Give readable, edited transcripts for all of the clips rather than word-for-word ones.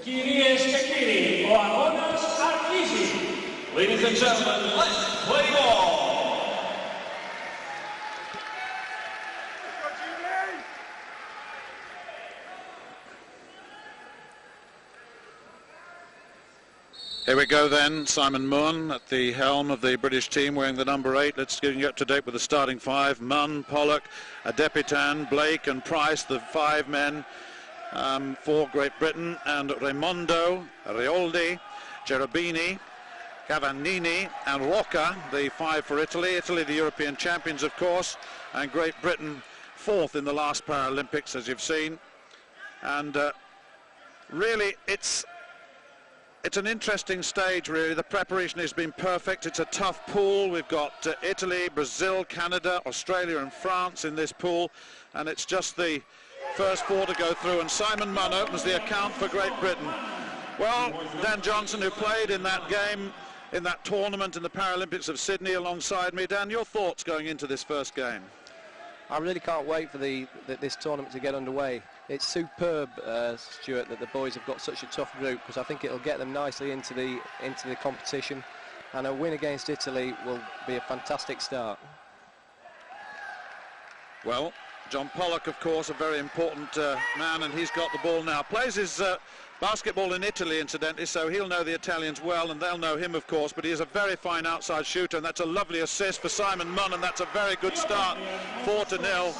Ladies and gentlemen, let's play ball. Here we go then, Simon Munn at the helm of the British team wearing the number 8. Let's get up to date with the starting 5. Munn, Pollock, I.W.B.Delinquents, Blake and Price, the 5 men for Great Britain, and Raimondo, Rioldi, Cherubini, Cavagnini and Rocca, the 5 for Italy. Italy, the European champions, of course, and Great Britain 4th in the last Paralympics, as you've seen. And really, it's an interesting stage, really. The preparation has been perfect. It's a tough pool. We've got Italy, Brazil, Canada, Australia and France in this pool, and it's just the first 4 to go through, and Simon Munn opens the account for Great Britain. Well, Dan Johnson, who played in that game, in that tournament in the Paralympics of Sydney alongside me. Dan, your thoughts going into this first game? I really can't wait for this tournament to get underway. It's superb, Stuart, that the boys have got such a tough group, because I think it'll get them nicely into the competition, and a win against Italy will be a fantastic start. Well, John Pollock, of course, a very important man, and he's got the ball now. Plays his basketball in Italy, incidentally, so he'll know the Italians well, and they'll know him, of course, but he is a very fine outside shooter, and that's a lovely assist for Simon Munn, and that's a very good start, 4-0.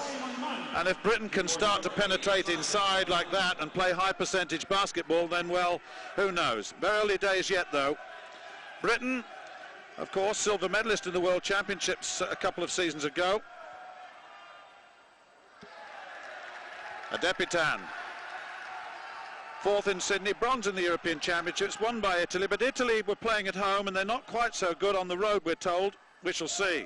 And if Britain can start to penetrate inside like that and play high percentage basketball, then, well, who knows? Very early days yet, though. Britain, of course, silver medalist in the World Championships a couple of seasons ago. I.W.B.Delinquents, 4th in Sydney, bronze in the European Championships, won by Italy, but Italy were playing at home and they're not quite so good on the road, we're told. We shall see.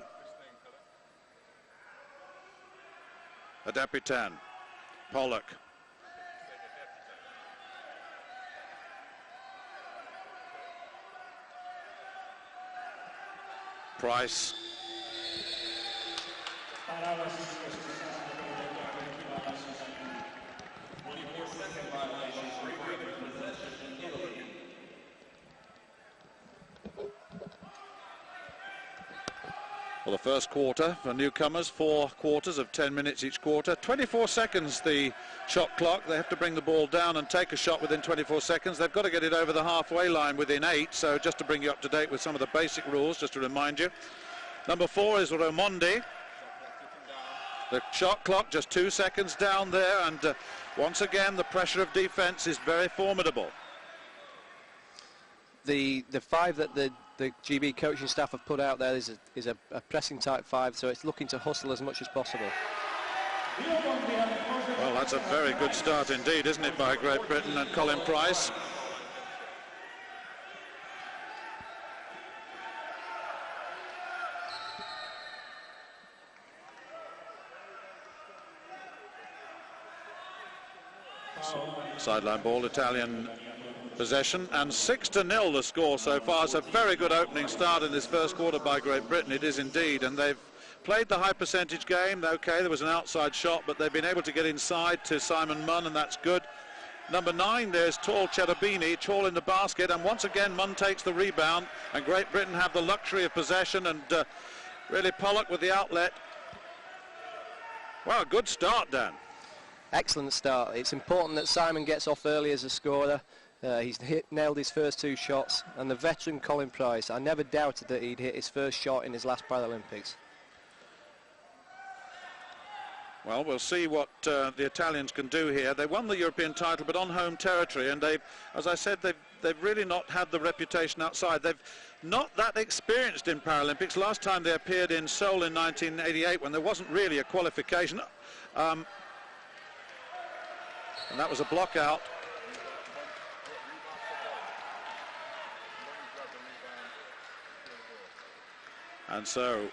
I.W.B.Delinquents, Pollock. Price. Well, the first quarter for newcomers, 4 quarters of 10 minutes each quarter. 24 seconds the shot clock. They have to bring the ball down and take a shot within 24 seconds. They've got to get it over the halfway line within 8. So just to bring you up to date with some of the basic rules, just to remind you. Number 4 is Raimondi. The shot clock just 2 seconds down there, and once again the pressure of defence is very formidable. The 5 that the GB coaching staff have put out there is a pressing type 5, so it's looking to hustle as much as possible. Well, that's a very good start indeed, isn't it, by Great Britain and Colin Price. Sideline ball, Italian possession, and 6-0 the score so far. It's a very good opening start in this first quarter by Great Britain, it is indeed, and they've played the high percentage game. Okay, there was an outside shot, but they've been able to get inside to Simon Munn, and that's good. Number 9, there's tall Cherubini, tall in the basket, and once again Munn takes the rebound, and Great Britain have the luxury of possession, and really Pollock with the outlet. Wow, good start, Dan. Excellent start. It's important that Simon gets off early as a scorer. He's nailed his first 2 shots, and the veteran Colin Price, I never doubted that he'd hit his first shot in his last Paralympics. Well, we'll see what the Italians can do here. They won the European title, but on home territory, and they've, as I said, they've really not had the reputation outside. They've not that experienced in Paralympics. Last time they appeared in Seoul in 1988, when there wasn't really a qualification. And that was a block out. And so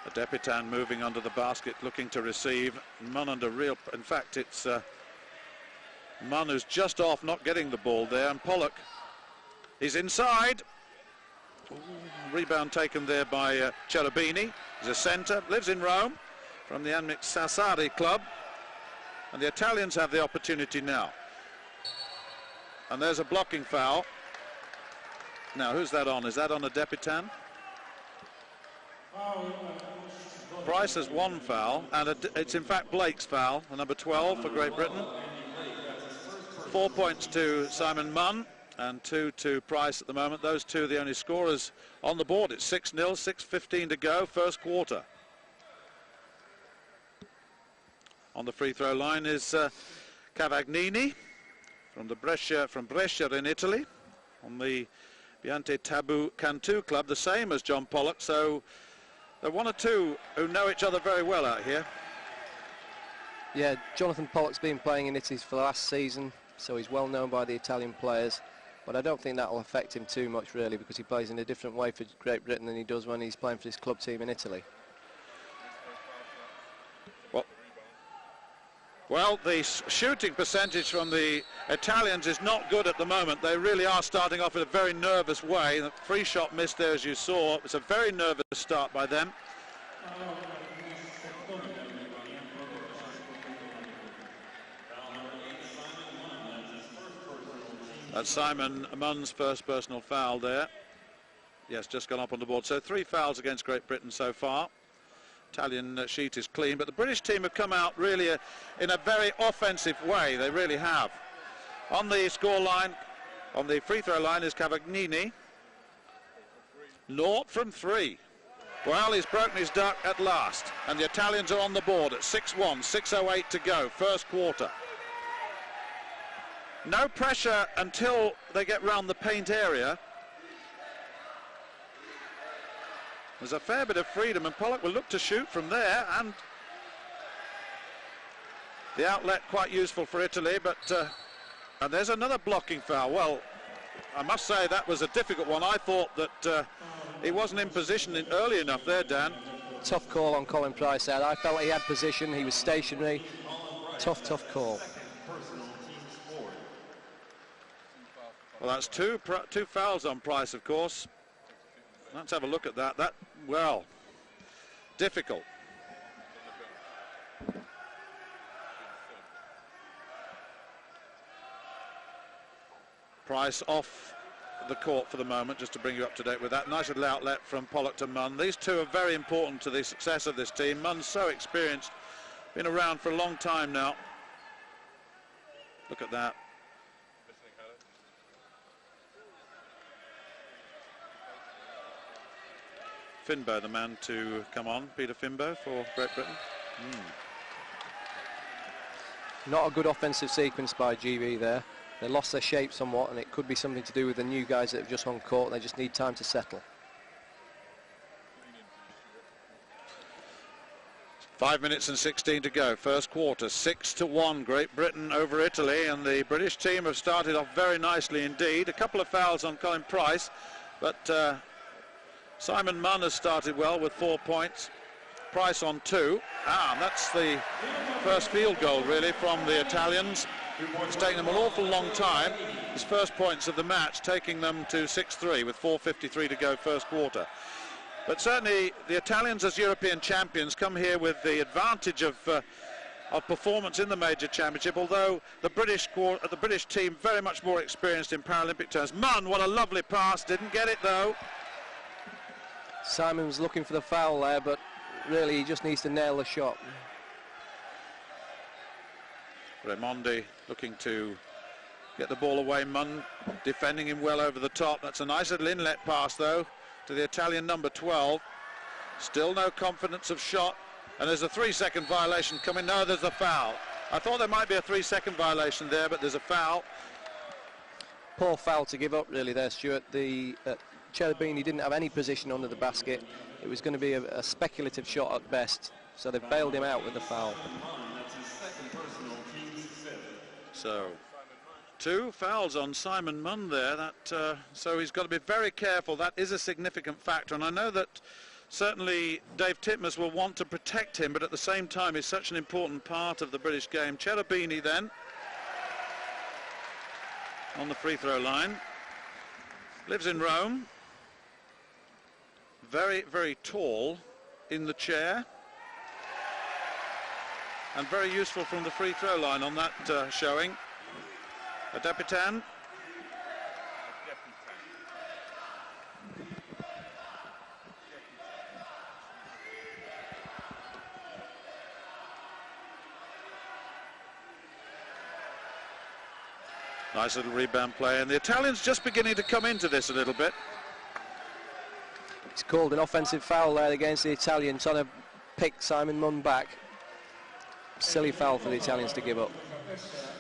I.W.B.Delinquents moving under the basket, looking to receive. Munn under real, in fact it's Munn who's just off, not getting the ball there, and Pollock, he's inside. Ooh, rebound taken there by Cherubini. He's a centre, lives in Rome, from the Anmic Sassari club. And the Italians have the opportunity now. And there's a blocking foul. Now, who's that on? Is that on I.W.B.Delinquents? Price has one foul, and it's in fact Blake's foul, the number 12 for Great Britain. 4 points to Simon Munn and 2 to Price at the moment. Those two are the only scorers on the board. It's 6-0, 6:15 to go, first quarter. On the free throw line is Cavagnini from Brescia in Italy, on the Biante Tabu Cantu club, the same as John Pollock. So there are one or two who know each other very well out here. Yeah, Jonathan Pollock's been playing in Italy for the last season, so he's well known by the Italian players. But I don't think that will affect him too much, really, because he plays in a different way for Great Britain than he does when he's playing for his club team in Italy. Well, the shooting percentage from the Italians is not good at the moment. They really are starting off in a very nervous way. The free shot missed there, as you saw. It's a very nervous start by them. That's Simon Munn's first personal foul there. Yes, just gone up on the board. So 3 fouls against Great Britain so far. Italian sheet is clean, but the British team have come out really in a very offensive way. They really have. On the score line, on the free throw line, is Cavagnini. 0 from 3. Well, he's broken his duck at last, and the Italians are on the board at 6-1, 6:08 to go, first quarter. No pressure until they get round the paint area. There's a fair bit of freedom, and Pollock will look to shoot from there, and the outlet quite useful for Italy, but and there's another blocking foul. Well, I must say that was a difficult one. I thought that he wasn't in position early enough there, Dan. Tough call on Colin Price there. I felt he had position, he was stationary. Tough call. Well, that's two fouls on Price, of course. Let's have a look at that. Well, difficult. Price off the court for the moment, just to bring you up to date with that. Nice little outlet from Pollock to Munn. These two are very important to the success of this team. Munn's so experienced, been around for a long time now. Look at that. Finbo, the man to come on, Peter Finbo for Great Britain. Not a good offensive sequence by GB there. They lost their shape somewhat, and it could be something to do with the new guys that have just on court. They just need time to settle. 5 minutes and 16 to go, first quarter, 6-1, Great Britain over Italy, and the British team have started off very nicely indeed. A couple of fouls on Colin Price, but Simon Munn has started well with 4 points. Price on 2. And that's the first field goal really from the Italians. It's taken them an awful long time. His first points of the match, taking them to 6-3 with 4:53 to go first quarter. But certainly the Italians, as European champions, come here with the advantage of performance in the major championship, although the British team very much more experienced in Paralympic terms. Munn, what a lovely pass, didn't get it though. Simon was looking for the foul there, but really he just needs to nail the shot. Raimondi looking to get the ball away. Munn defending him well over the top. That's a nice little inlet pass though to the Italian number 12. Still no confidence of shot, and there's a 3-second violation coming. No, there's a foul. I thought there might be a 3-second violation there, but there's a foul. Poor foul to give up really there, Stuart. The Cherubini didn't have any position under the basket. It was going to be a speculative shot at best, so they bailed him out with the foul. So 2 fouls on Simon Munn there. So he's got to be very careful. That is a significant factor, and I know that certainly Dave Titmus will want to protect him, but at the same time he's such an important part of the British game. Cherubini then on the free throw line. Lives in Rome. Very, very tall in the chair. and very useful from the free throw line on that showing. I.W.B.Delinquents. Nice little rebound play, and the Italians just beginning to come into this a little bit. It's called an offensive foul there against the Italians, trying to pick Simon Munn back. Silly foul for the Italians to give up.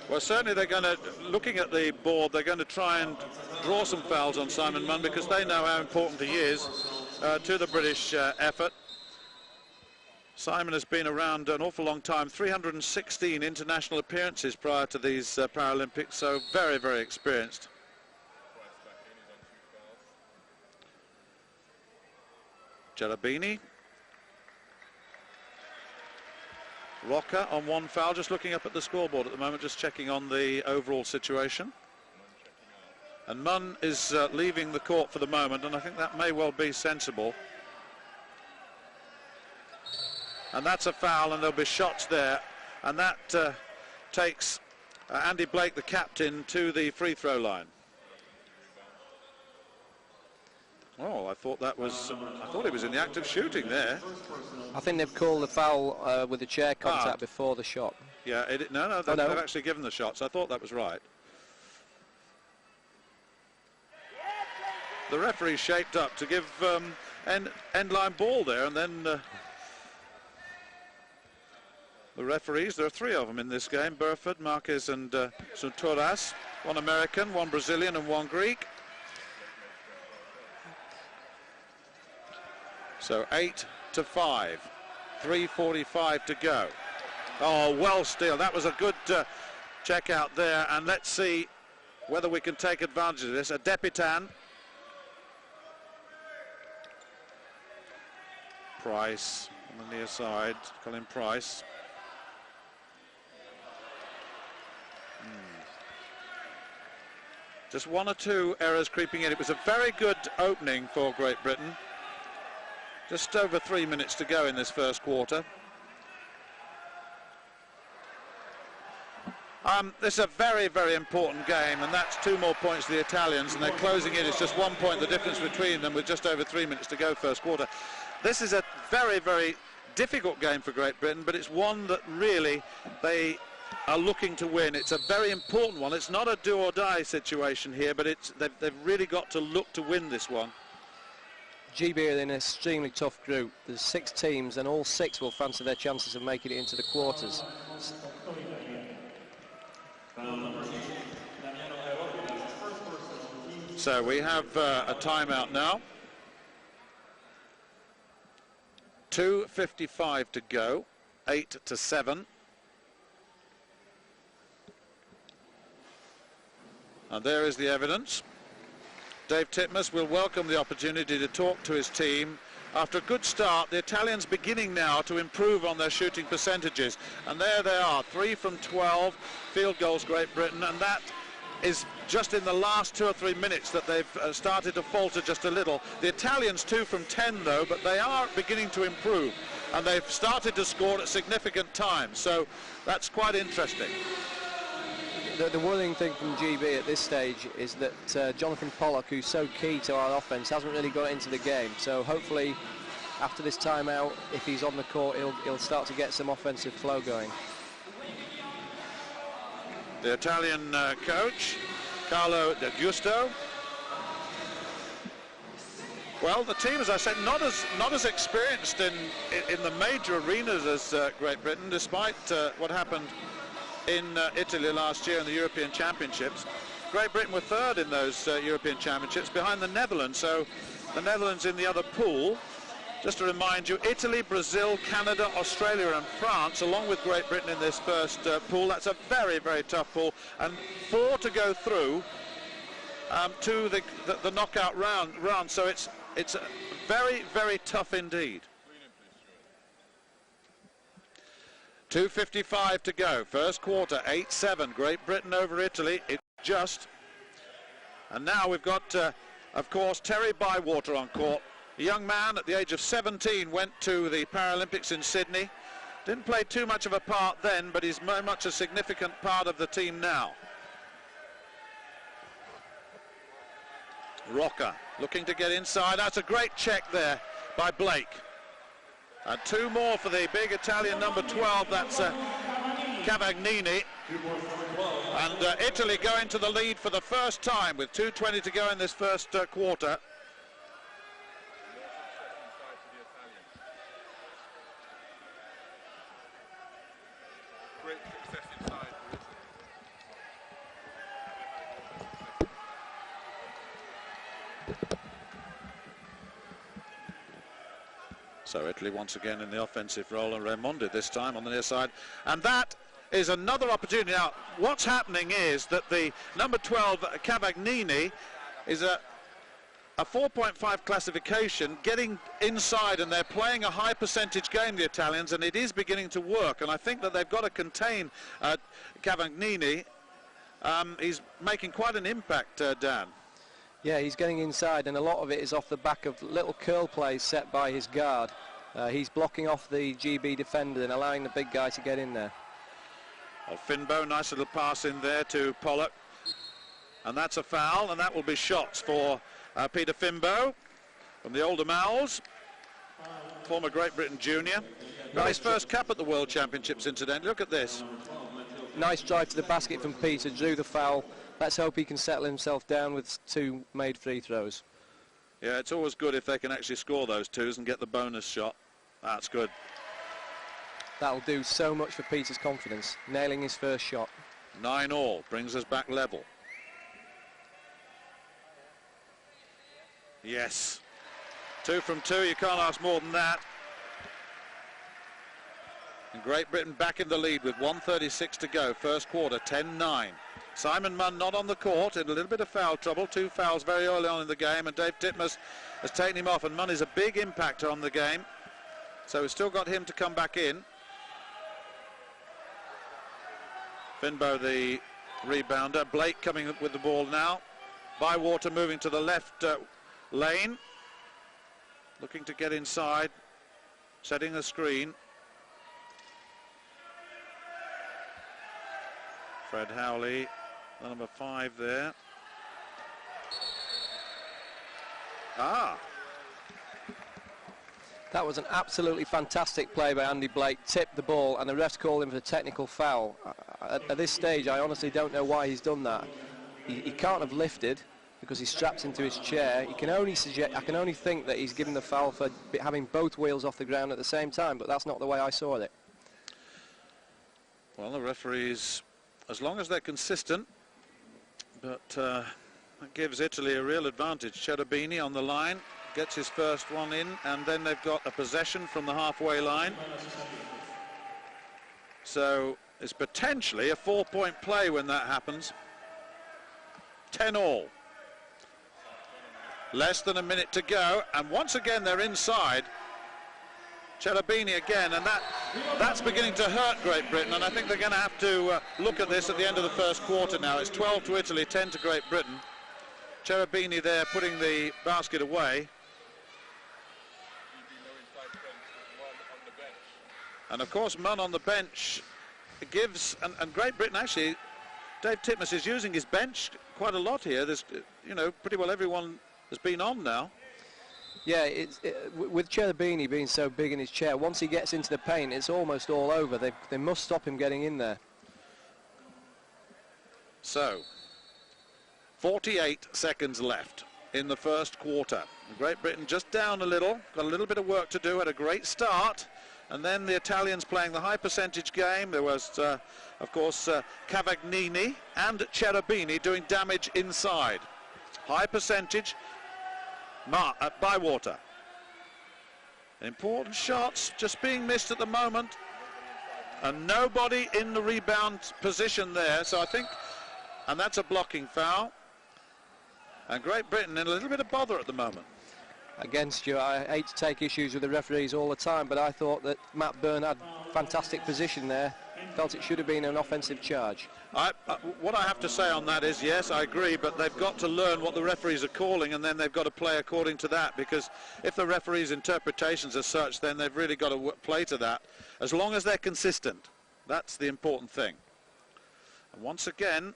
Well, certainly they're going to, looking at the board, they're going to try and draw some fouls on Simon Munn because they know how important he is to the British effort. Simon has been around an awful long time, 316 international appearances prior to these Paralympics, so very, very experienced. Cherubini. Rocker on one foul, just looking up at the scoreboard at the moment, just checking on the overall situation. And Munn is leaving the court for the moment, and I think that may well be sensible. And that's a foul, and there'll be shots there, and that takes Andy Blake, the captain, to the free throw line. Oh, I thought he was in the act of shooting there. I think they've called the foul with the chair contact before the shot. Yeah, no, they've actually given the shots. I thought that was right. The referee shaped up to give end line ball there, and then the referees, there are three of them in this game: Burford, Marquez and Suntoras, one American, one Brazilian and one Greek. So 8-5, 3:45 to go. Oh, well steal. That was a good check out there, and let's see whether we can take advantage of this. I.W.B.Delinquents. Price on the near side, Colin Price. Just one or two errors creeping in. It was a very good opening for Great Britain. Just over 3 minutes to go in this first quarter. This is a very, very important game, and that's 2 more points to the Italians, and they're closing in. It's just 1 point the difference between them with just over 3 minutes to go first quarter. This is a very, very difficult game for Great Britain, but it's one that really they are looking to win. It's a very important one. It's not a do-or-die situation here, but they've really got to look to win this one. GB are in an extremely tough group. There's 6 teams, and all 6 will fancy their chances of making it into the quarters. So we have a timeout now. 2:55 to go, 8-7. And there is the evidence. Dave Titmus will welcome the opportunity to talk to his team. After a good start, the Italians beginning now to improve on their shooting percentages. And there they are, 3 from 12 field goals, Great Britain, and that is just in the last 2 or 3 minutes that they've started to falter just a little. The Italians 2 from 10 though, but they are beginning to improve, and they've started to score at significant times, so that's quite interesting. The worrying thing from GB at this stage is that Jonathan Pollock, who's so key to our offence, hasn't really got into the game. So hopefully, after this timeout, if he's on the court, he'll start to get some offensive flow going. The Italian coach, Carlo De Giusto. Well, the team, as I said, not as experienced in the major arenas as Great Britain, despite what happened in Italy last year in the European Championships. Great Britain were 3rd in those European Championships, behind the Netherlands. So the Netherlands in the other pool. Just to remind you, Italy, Brazil, Canada, Australia and France, along with Great Britain in this first pool. That's a very, very tough pool, and 4 to go through to the knockout round. So it's very, very tough indeed. 2:55 to go, first quarter, 8-7, Great Britain over Italy. It's just. And now we've got, of course, Terry Bywater on court. A young man at the age of 17 went to the Paralympics in Sydney, Didn't play too much of a part then, but he's very much a significant part of the team now. Rocca looking to get inside. That's a great check there by Blake. And 2 more for the big Italian number 12. That's Cavagnini. And Italy going to the lead for the first time with 2:20 to go in this first quarter. So Italy once again in the offensive role, and Raimondi this time on the near side. And that is another opportunity. Now, what's happening is that the number 12, Cavagnini, is a 4.5 classification, getting inside, and they're playing a high percentage game, the Italians, and it is beginning to work. And I think that they've got to contain Cavagnini. He's making quite an impact, Dan. Yeah, he's getting inside, and a lot of it is off the back of little curl plays set by his guard. He's blocking off the GB defender and allowing the big guy to get in there. Well, Finbo, nice little pass in there to Pollock. And that's a foul, and that will be shots for Peter Finbo from the older Mals, former Great Britain junior. Got his first cap at the World Championships, incidentally. Look at this. Nice drive to the basket from Peter, drew the foul. Let's hope he can settle himself down with 2 made free throws. Yeah, it's always good if they can actually score those 2s and get the bonus shot. That's good. That'll do so much for Peter's confidence, nailing his first shot. 9-all, brings us back level. Yes. 2 from 2, you can't ask more than that. And Great Britain back in the lead with 1:36 to go, first quarter, 10-9. Simon Munn not on the court, in a little bit of foul trouble, 2 fouls very early on in the game, and Dave Titmus has taken him off, and Munn is a big impactor on the game, so we've still got him to come back in. Finbo the rebounder, Blake coming up with the ball now, Bywater moving to the left lane, looking to get inside, setting a screen. Fred Howley, the number 5 there. That was an absolutely fantastic play by Andy Blake, tipped the ball, and the refs called him for a technical foul. At this stage, I honestly don't know why he's done that. He can't have lifted because he's strapped into his chair. I can only think that he's given the foul for having both wheels off the ground at the same time, but that's not the way I saw it. Well, the referees, as long as they're consistent, but that gives Italy a real advantage. Cherubini on the line, gets his first one in, and then they've got a possession from the halfway line. So it's potentially a 4-point play when that happens. 10-all. Less than a minute to go, and once again they're inside. Cherubini again, and that's beginning to hurt Great Britain, and I think they're going to have to look at this at the end of the first quarter now. It's 12 to Italy, 10 to Great Britain. Cherubini there putting the basket away. And of course Munn on the bench gives, and Great Britain actually, Dave Titmus is using his bench quite a lot here. There's, pretty well everyone has been on now. Yeah, with Cherubini being so big in his chair, once he gets into the paint, it's almost all over. They must stop him getting in there. So, 48 seconds left in the first quarter. Great Britain just down a little, got a little bit of work to do, had a great start. And then the Italians playing the high percentage game. There was, of course, Cavagnini and Cherubini doing damage inside. High percentage. Bywater. Important shots just being missed at the moment, and nobody in the rebound position there, so I think, and that's a blocking foul, and Great Britain in a little bit of bother at the moment. Again, Stuart, I hate to take issues with the referees all the time, but I thought that Matt Byrne had fantastic position there felt it should have been an offensive charge. What I have to say on that is, yes, I agree, but they've got to learn what the referees are calling, and then they've got to play according to that, because if the referees' interpretations are such, then they've really got to play to that, as long as they're consistent. That's the important thing. And once again,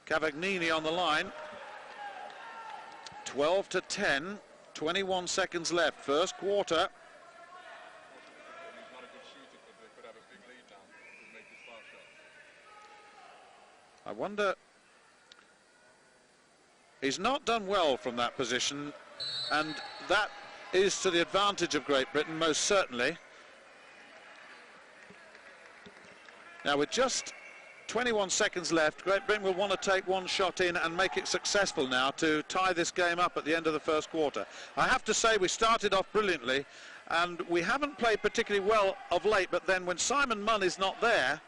Cavagnini on the line. 12-10, 21 seconds left, first quarter. I wonder, he's not done well from that position, and that is to the advantage of Great Britain, most certainly. Now, with just 21 seconds left, Great Britain will want to take one shot in and make it successful now to tie this game up at the end of the first quarter. I have to say, we started off brilliantly, and we haven't played particularly well of late, but then when Simon Munn is not there,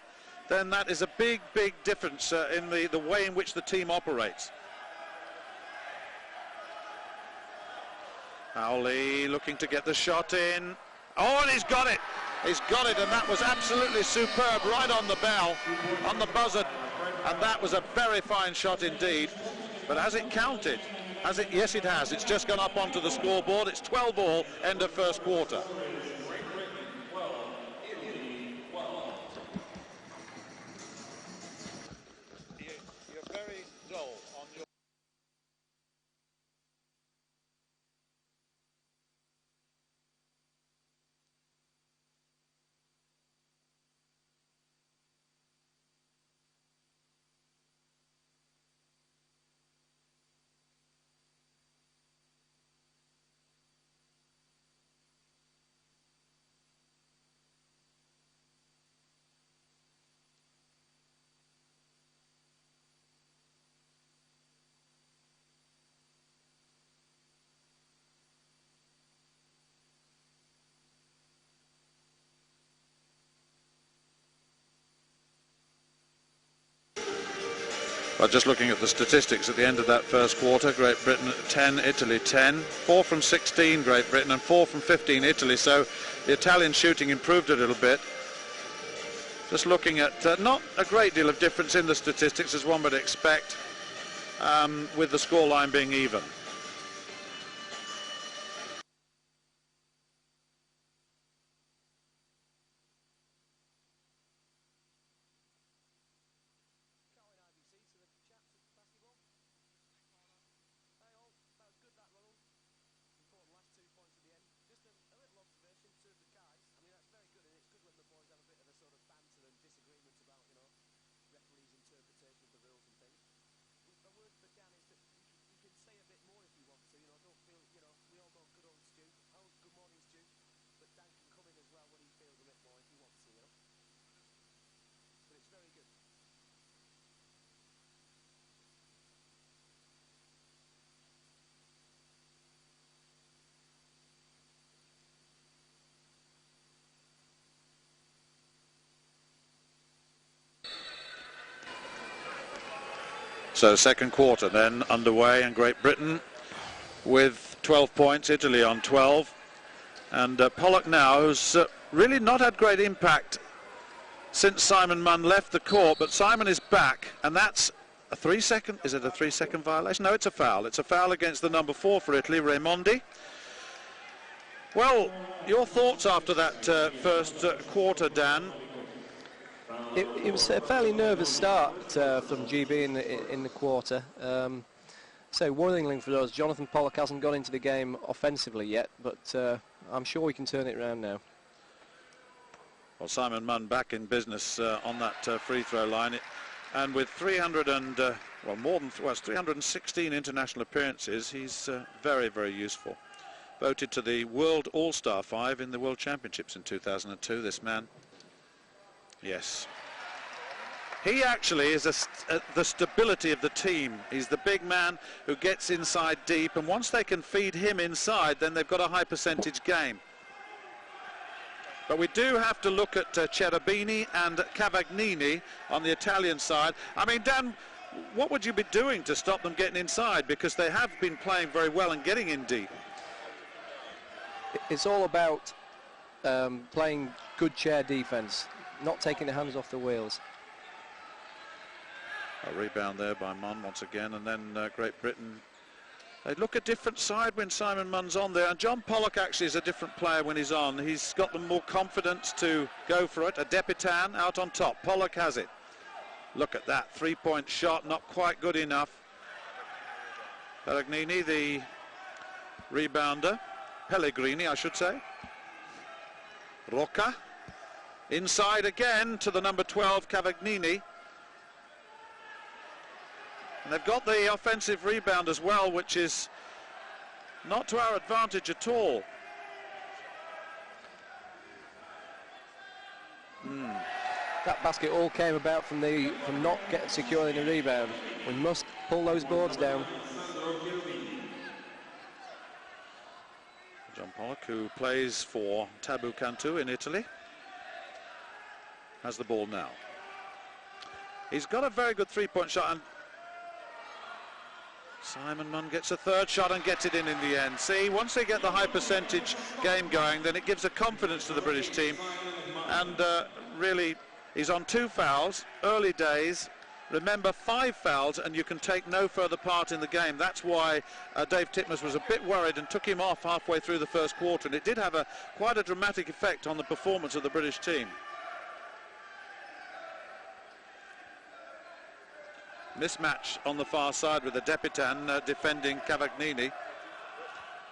then that is a big, big difference in the way in which the team operates. Howley looking to get the shot in. Oh, and he's got it. He's got it, and that was absolutely superb, right on the bell, on the buzzer. And that was a very fine shot indeed. But has it counted? Has it? Yes, it has. It's just gone up onto the scoreboard. It's 12-all, end of first quarter. Well, just looking at the statistics at the end of that first quarter, Great Britain 10, Italy 10, 4 from 16 Great Britain and 4 from 15 Italy, so the Italian shooting improved a little bit. Just looking at not a great deal of difference in the statistics as one would expect, with the scoreline being even. So second quarter then underway, and Great Britain with 12 points, Italy on 12. And Pollock now, who's really not had great impact since Simon Munn left the court, but Simon is back, and that's a 3-second, is it a 3-second violation? No, it's a foul. It's a foul against the number 4 for Italy, Raimondi. Well, your thoughts after that first quarter, Dan? It was a fairly nervous start from GB in the quarter. So worryingly for us, Jonathan Pollock hasn't got into the game offensively yet, but I'm sure we can turn it around now. Well, Simon Munn back in business on that free throw line, and with 316 international appearances, he's very, very useful. Voted to the World All-Star 5 in the World Championships in 2002, this man. Yes. He actually is the stability of the team. He's the big man who gets inside deep, and once they can feed him inside, then they've got a high percentage game. But we do have to look at Cherubini and Cavagnini on the Italian side. I mean, Dan, what would you be doing to stop them getting inside? Because they have been playing very well and getting in deep. It's all about playing good chair defence. not taking the hands off the wheels. A rebound there by Munn once again, and then Great Britain. They look a different side when Simon Munn's on there, and John Pollock actually is a different player when he's on. He's got the more confidence to go for it. I.W.B.Delinquents out on top. Pollock has it. Look at that, three-point shot, not quite good enough. Pellegrini, the rebounder. Pellegrini, I should say. Rocca. Inside again to the number 12, Cavagnini. And they've got the offensive rebound as well, which is not to our advantage at all. That basket all came about from not securing the rebound. We must pull those boards down. John Pollock, who plays for Tabou Cantu in Italy, has the ball now. He's got a very good three-point shot, and Simon Munn gets a third shot and gets it in the end. See, once they get the high percentage game going, then it gives a confidence to the British team. And really, he's on 2 fouls, early days. Remember, 5 fouls and you can take no further part in the game. That's why Dave Titmuss was a bit worried and took him off halfway through the first quarter, and it did have quite a dramatic effect on the performance of the British team. Mismatch on the far side with the I.W.B.Delinquents defending Cavagnini.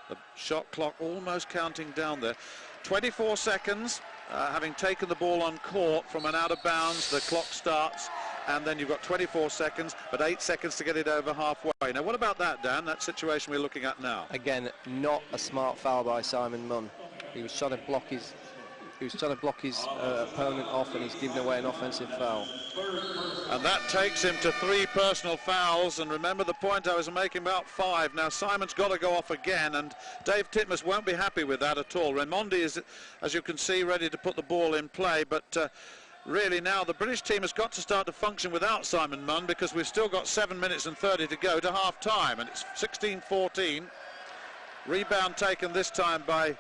The shot clock almost counting down there. 24 seconds, having taken the ball on court from an out of bounds, the clock starts, and then you've got 24 seconds, but 8 seconds to get it over halfway. Now, what about that, Dan, that situation we're looking at now? Again, not a smart foul by Simon Munn. He was trying to block his opponent off, and he's given away an offensive foul. And that takes him to 3 personal fouls, and remember the point I was making about 5. Now Simon's got to go off again, and Dave Titmuss won't be happy with that at all. Raimondi is, as you can see, ready to put the ball in play, but really now the British team has got to start to function without Simon Munn, because we've still got 7 minutes and 30 to go to half time, and it's 16-14. Rebound taken this time by,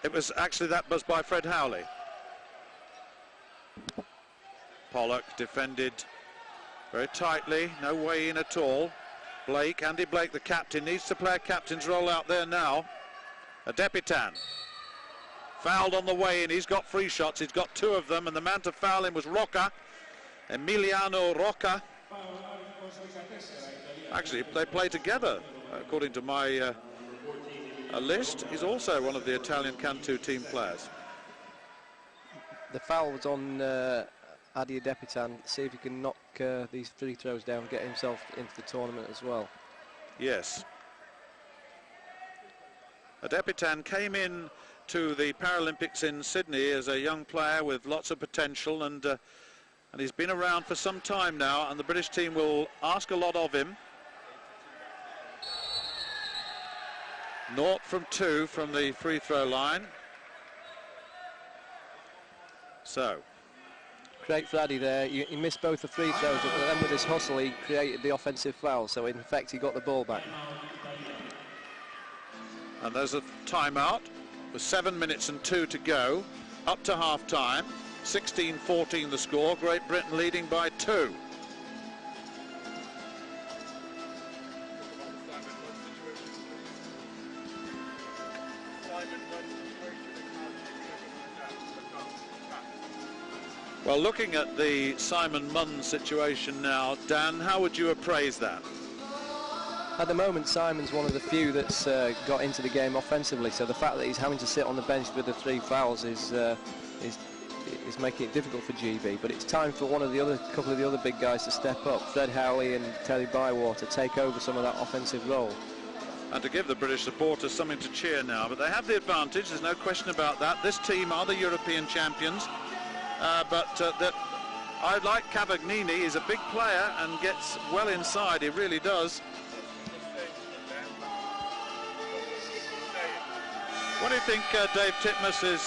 that was by Fred Howley. Pollock defended very tightly, no way in at all. Blake, Andy Blake, the captain, needs to play a captain's role out there now. I.W.B.Delinquents fouled on the way in. He's got free shots, he's got 2 of them, and the man to foul him was Rocca, Emiliano Rocca. Actually, they play together, according to my list. He's also one of the Italian Cantu team players. The foul was on I.W.B.Delinquents. See if he can knock these free throws down, get himself into the tournament as well. Yes. I.W.B.Delinquents came in to the Paralympics in Sydney as a young player with lots of potential, and he's been around for some time now, and the British team will ask a lot of him. 0 from 2 from the free throw line. So Great for Addy there. He missed both the free throws, but then with his hustle he created the offensive foul, so in effect he got the ball back. And there's a timeout with 7 minutes and 2 to go, up to half time. 16-14 the score, Great Britain leading by 2. Well, looking at the Simon Munn situation now, Dan, how would you appraise that? At the moment, Simon's one of the few that's got into the game offensively, so the fact that he's having to sit on the bench with the 3 fouls is making it difficult for GB. But it's time for couple of the other big guys to step up. Fred Howley and Terry Bywater take over some of that offensive role. And to give the British supporters something to cheer now, but they have the advantage, there's no question about that. This team are the European champions. I like Cavagnini. He's a big player and gets well inside, he really does. What do you think Dave Titmuss is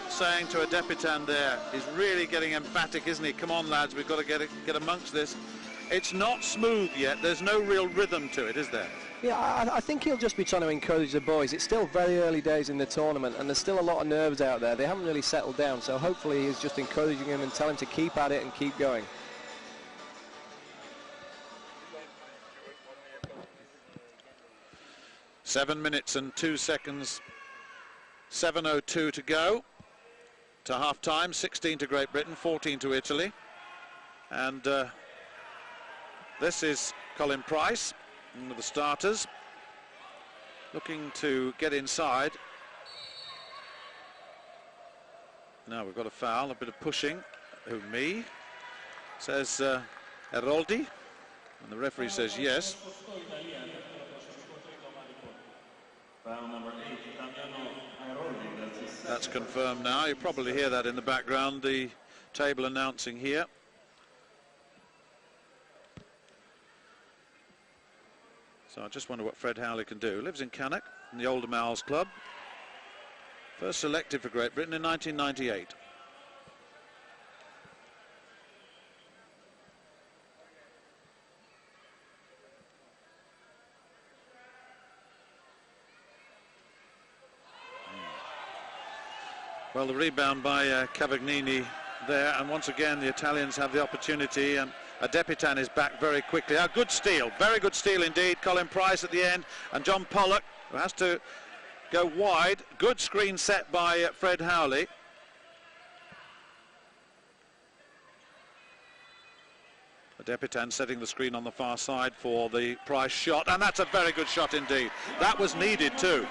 saying to I.W.B.Delinquents there? He's really getting emphatic, isn't he? Come on, lads, we've got to get amongst this. It's not smooth yet. There's no real rhythm to it, is there? Yeah, I think he'll just be trying to encourage the boys. It's still very early days in the tournament, and there's still a lot of nerves out there. They haven't really settled down, so hopefully he's just encouraging them and telling them to keep at it and keep going. Seven minutes and 2 seconds, 7:02 to go to half-time, 16 to Great Britain, 14 to Italy. And this is Colin Price, one of the starters, looking to get inside. Now we've got a foul, a bit of pushing. Who, me? Says Eroldi, and the referee says yes. That's confirmed now. You probably hear that in the background, the table announcing here. So I just wonder what Fred Howley can do. Lives in Cannock, in the Older Mouths Club. First selected for Great Britain in 1998. Well, the rebound by Cavagnini there, and once again the Italians have the opportunity, and I.W.B.Delinquents is back very quickly. A good steal, very good steal indeed. Colin Price at the end, and John Pollock, who has to go wide. Good screen set by Fred Howley. I.W.B.Delinquents setting the screen on the far side for the Price shot, and that's a very good shot indeed. That was needed too.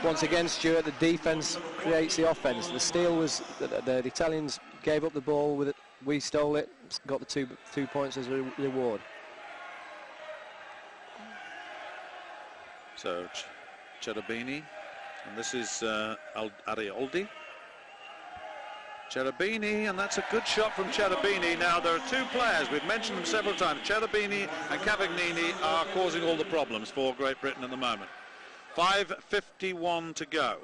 Once again, Stuart, the defence creates the offence. The steal was the Italians gave up the ball with it. We stole it, got the two points as a reward. So Cherubini, and this is Arioldi. Cherubini, and that's a good shot from Cherubini. Now there are two players, we've mentioned them several times. Cherubini and Cavagnini are causing all the problems for Great Britain at the moment. 5:51 to go.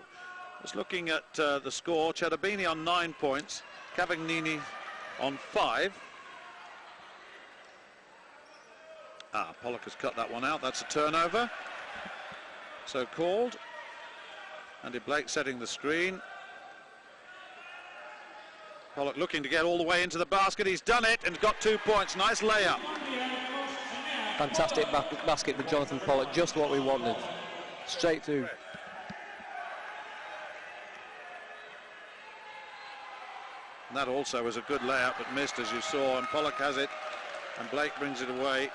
Just looking at the score, Cherubini on 9 points, Cavagnini on 5. Pollock has cut that one out. That's a turnover, so called. Andy Blake setting the screen. Pollock looking to get all the way into the basket. He's done it and got 2 points. Nice layup. Fantastic basket for Jonathan Pollock, just what we wanted. Straight through. And that also was a good layup, but missed, as you saw, and Pollock has it, and Blake brings it away.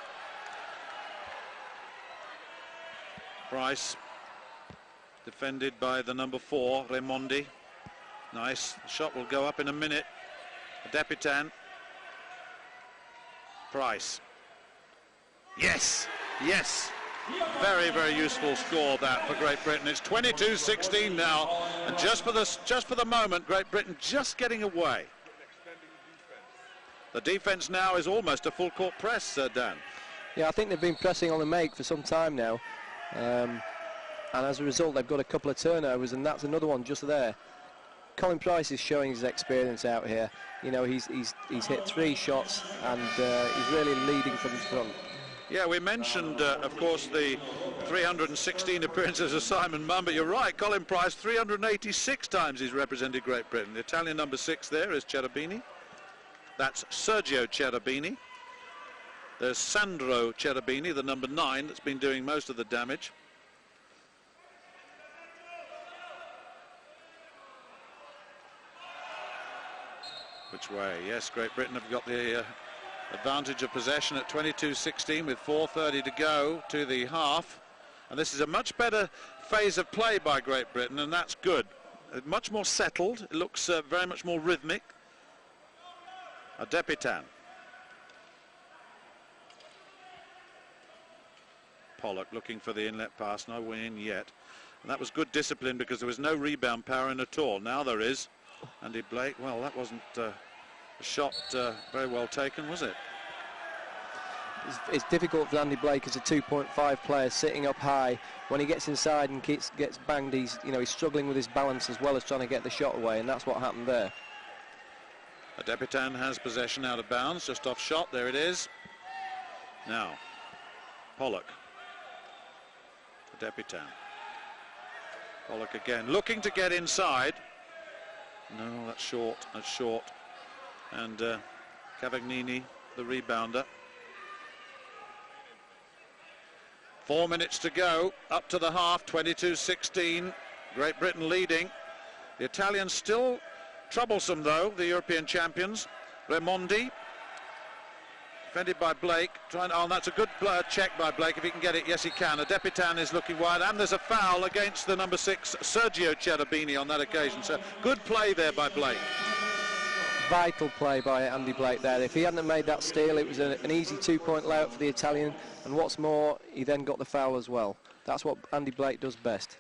Price defended by the number 4, Raimondi. Nice. The shot will go up in a minute. I.W.B.Delinquents. Price. Yes, yes. Very, very useful score that for Great Britain. It's 22-16 now, and just for the moment, Great Britain just getting away. The defence now is almost a full court press, Dan. Yeah, I think they've been pressing on the make for some time now, and as a result, they've got a couple of turnovers, and that's another one just there. Colin Price is showing his experience out here. You know, he's hit 3 shots, and he's really leading from the front. Yeah, we mentioned, of course, the 316 appearances of Simon Munn, but you're right, Colin Price, 386 times he's represented Great Britain. The Italian number 6 there is Cherubini. That's Sergio Cherubini. There's Sandro Cherubini, the number 9, that's been doing most of the damage. Which way? Yes, Great Britain have got the advantage of possession at 22-16 with 4:30 to go to the half, and this is a much better phase of play by Great Britain, and that's good. Much more settled. It looks very much more rhythmic. I.W.B.Delinquents. Pollock looking for the inlet pass, no win yet, and that was good discipline because there was no rebound power in at all. Now there is. Andy Blake, well, that wasn't a shot very well taken, was it? It's difficult for Andy Blake as a 2.5 player sitting up high. When he gets inside and gets banged, he's struggling with his balance as well as trying to get the shot away, and that's what happened there. I.W.B.Delinquents has possession out of bounds, just off shot. There it is. Now, Pollock. Depitan. Pollock again, looking to get inside. No, that's short, that's short. And Cavagnini, the rebounder. 4 minutes to go, up to the half, 22-16. Great Britain leading. The Italians still troublesome though, the European champions. Raimondi, defended by Blake. Oh, and that's a good check by Blake if he can get it. Yes, he can. A Depitan is looking wide, and there's a foul against the number 6, Sergio Cherubini, on that occasion. So good play there by Blake. Vital play by Andy Blake there. If he hadn't made that steal, it was an easy 2-point layout for the Italian, and what's more, he then got the foul as well. That's what Andy Blake does best.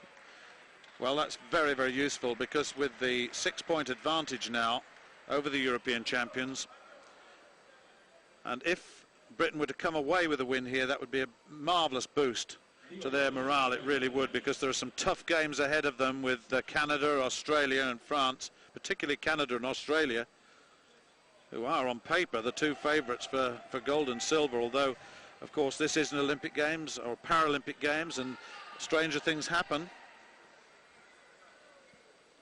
Well, that's very, very useful, because with the 6-point advantage now over the European champions, and if Britain were to come away with a win here, that would be a marvellous boost to their morale. It really would, because there are some tough games ahead of them with Canada, Australia and France, particularly Canada and Australia, who are on paper the two favourites for gold and silver, although of course this isn't Olympic Games or Paralympic Games, and stranger things happen.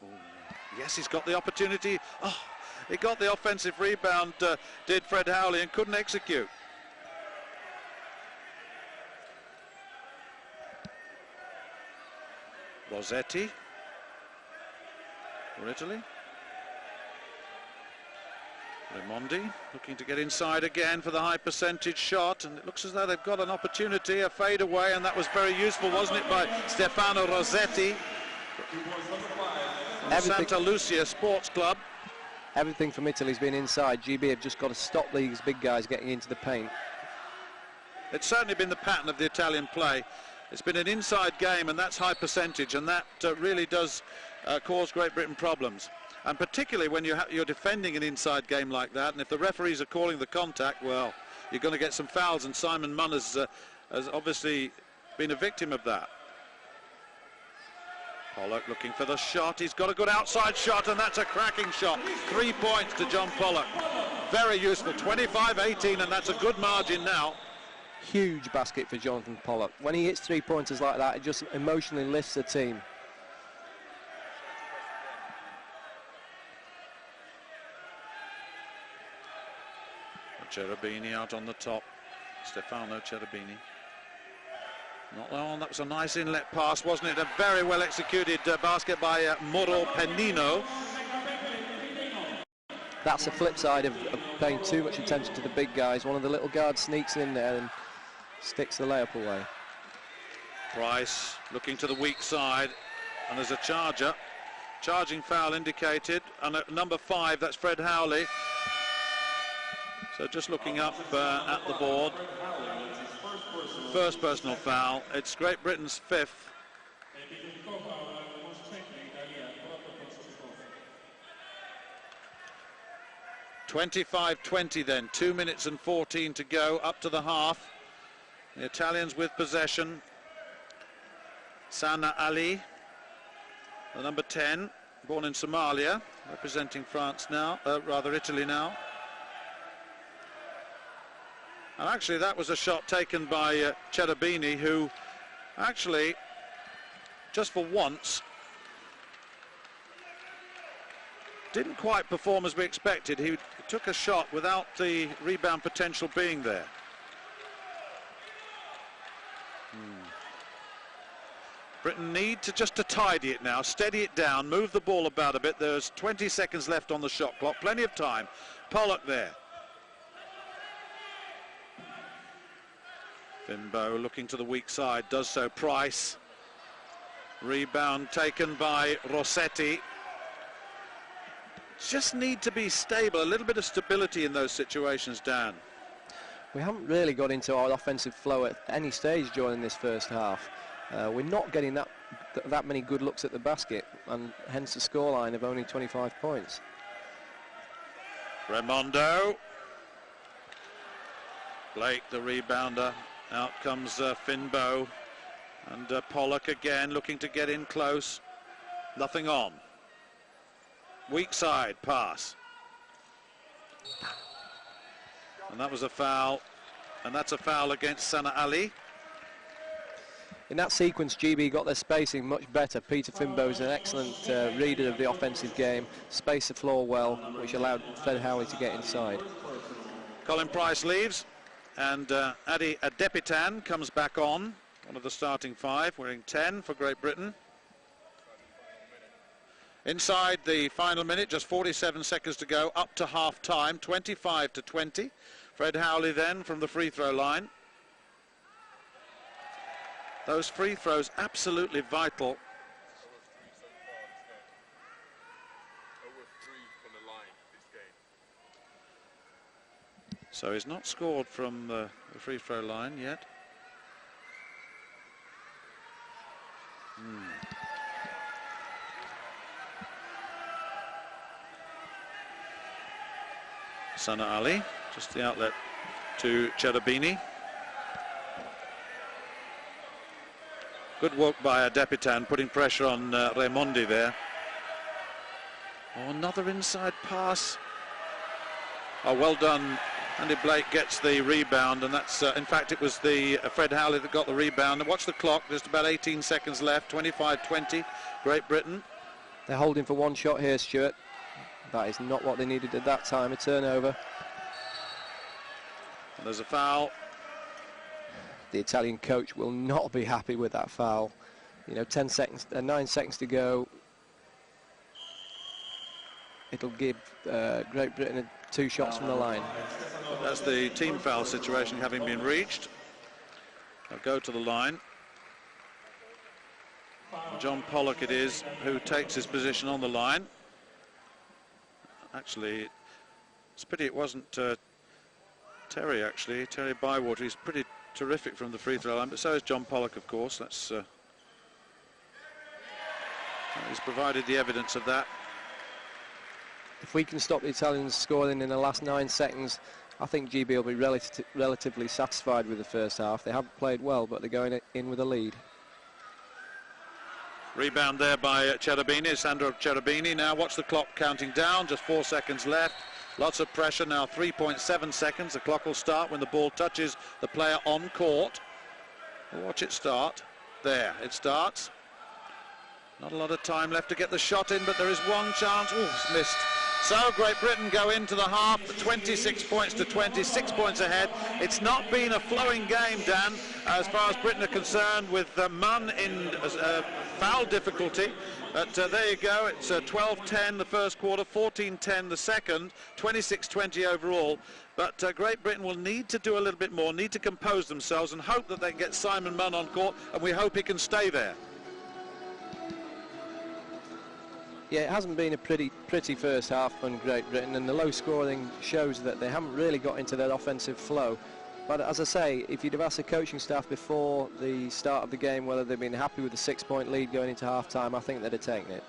Oh, yes, he's got the opportunity. Oh, he got the offensive rebound, did Fred Howley, and couldn't execute. Rossetti for Italy. Raimondi looking to get inside again for the high percentage shot, and it looks as though they've got an opportunity, a fade away, and that was very useful, wasn't it, by Stefano Rossetti from Santa Lucia Sports Club. Everything from Italy's been inside. GB have just got to stop these big guys getting into the paint. It's certainly been the pattern of the Italian play. It's been an inside game, and that's high percentage, and that really does cause Great Britain problems. And particularly when you're defending an inside game like that, and if the referees are calling the contact, well, you're going to get some fouls, and Simon Munn has obviously been a victim of that. Pollock looking for the shot. He's got a good outside shot, and that's a cracking shot. 3 points to John Pollock. Very useful, 25-18, and that's a good margin now. Huge basket for Jonathan Pollock. When he hits three-pointers like that, it just emotionally lifts the team. Cherubini out on the top. Stefano Cherubini. Not long. That was a nice inlet pass, wasn't it? A very well executed basket by Moro Pennino. That's the flip side of paying too much attention to the big guys. One of the little guards sneaks in there and sticks the layup away. Price looking to the weak side, and there's a charging foul indicated, and at number 5, that's Fred Howley. So just looking up at the board, first personal foul. It's Great Britain's 5th. (25-20) then, 2 minutes and 14 to go, up to the half. The Italians with possession. Sana Ali, the number 10, born in Somalia, representing France now, Italy now. And actually that was a shot taken by Cherubini, who actually, just for once, didn't quite perform as we expected. He took a shot without the rebound potential being there. Britain need to just tidy it now, steady it down, move the ball about a bit. There's 20 seconds left on the shot clock, plenty of time. Pollock there. Fimbo looking to the weak side, does so. Price. Rebound taken by Rossetti. Just need to be stable, a little bit of stability in those situations, Dan. We haven't really got into our offensive flow at any stage during this first half. We're not getting that many good looks at the basket, and hence the scoreline of only 25 points. Raimondo. Blake, the rebounder. Out comes Fimbo, and Pollock again looking to get in close. Nothing on. Weak side pass. And that was a foul, and that's a foul against Sana Ali. In that sequence, GB got their spacing much better. Peter Fimbo is an excellent reader of the offensive game, spaced the floor well, which allowed Fred Howley to get inside. Colin Price leaves, and I.W.B.Delinquents comes back on, one of the starting 5, wearing 10 for Great Britain. Inside the final minute, just 47 seconds to go, up to half-time, 25-20. Fred Howley then from the free-throw line. Those free throws absolutely vital. So he's not scored from the free throw line yet. Sana Ali, just the outlet to Cherubini. Good work by I.W.B.Delinquents, putting pressure on Raimondi there. Oh, another inside pass. Oh, well done. Andy Blake gets the rebound, and that's, in fact, it was the Fred Howley that got the rebound. And watch the clock, just about 18 seconds left, 25-20, Great Britain. They're holding for one shot here, Stuart. That is not what they needed at that time, a turnover. And there's a foul. The Italian coach will not be happy with that foul. You know, 9 seconds to go. It'll give Great Britain 2 shots from the line. That's the team foul situation having been reached. They'll go to the line. John Pollock it is who takes his position on the line. Actually, it's a pity it wasn't Terry, actually. Terry Bywater, he's pretty terrific from the free throw line, but so is John Pollock, of course. That's he's provided the evidence of that. If we can stop the Italians scoring in the last 9 seconds, I think GB will be relatively satisfied with the first half. They haven't played well, but they're going in with a lead. Rebound there by Cherubini, Sandro Cherubini. Now watch the clock counting down, just 4 seconds left. Lots of pressure now, 3.7 seconds. The clock will start when the ball touches the player on court. We'll watch it start. There, it starts. Not a lot of time left to get the shot in, but there is one chance. Oh, it's missed. So Great Britain go into the half, 26 points to 20, 6 points ahead. It's not been a flowing game, Dan, as far as Britain are concerned, with Munn in foul difficulty. But there you go, it's 12-10 the first quarter, 14-10 the second, 26-20 overall. But Great Britain will need to do a little bit more, need to compose themselves and hope that they can get Simon Munn on court, and we hope he can stay there. Yeah, it hasn't been a pretty first half from Great Britain, and the low scoring shows that they haven't really got into their offensive flow. But as I say, if you'd have asked the coaching staff before the start of the game whether they've been happy with the 6-point lead going into half-time, I think they'd have taken it.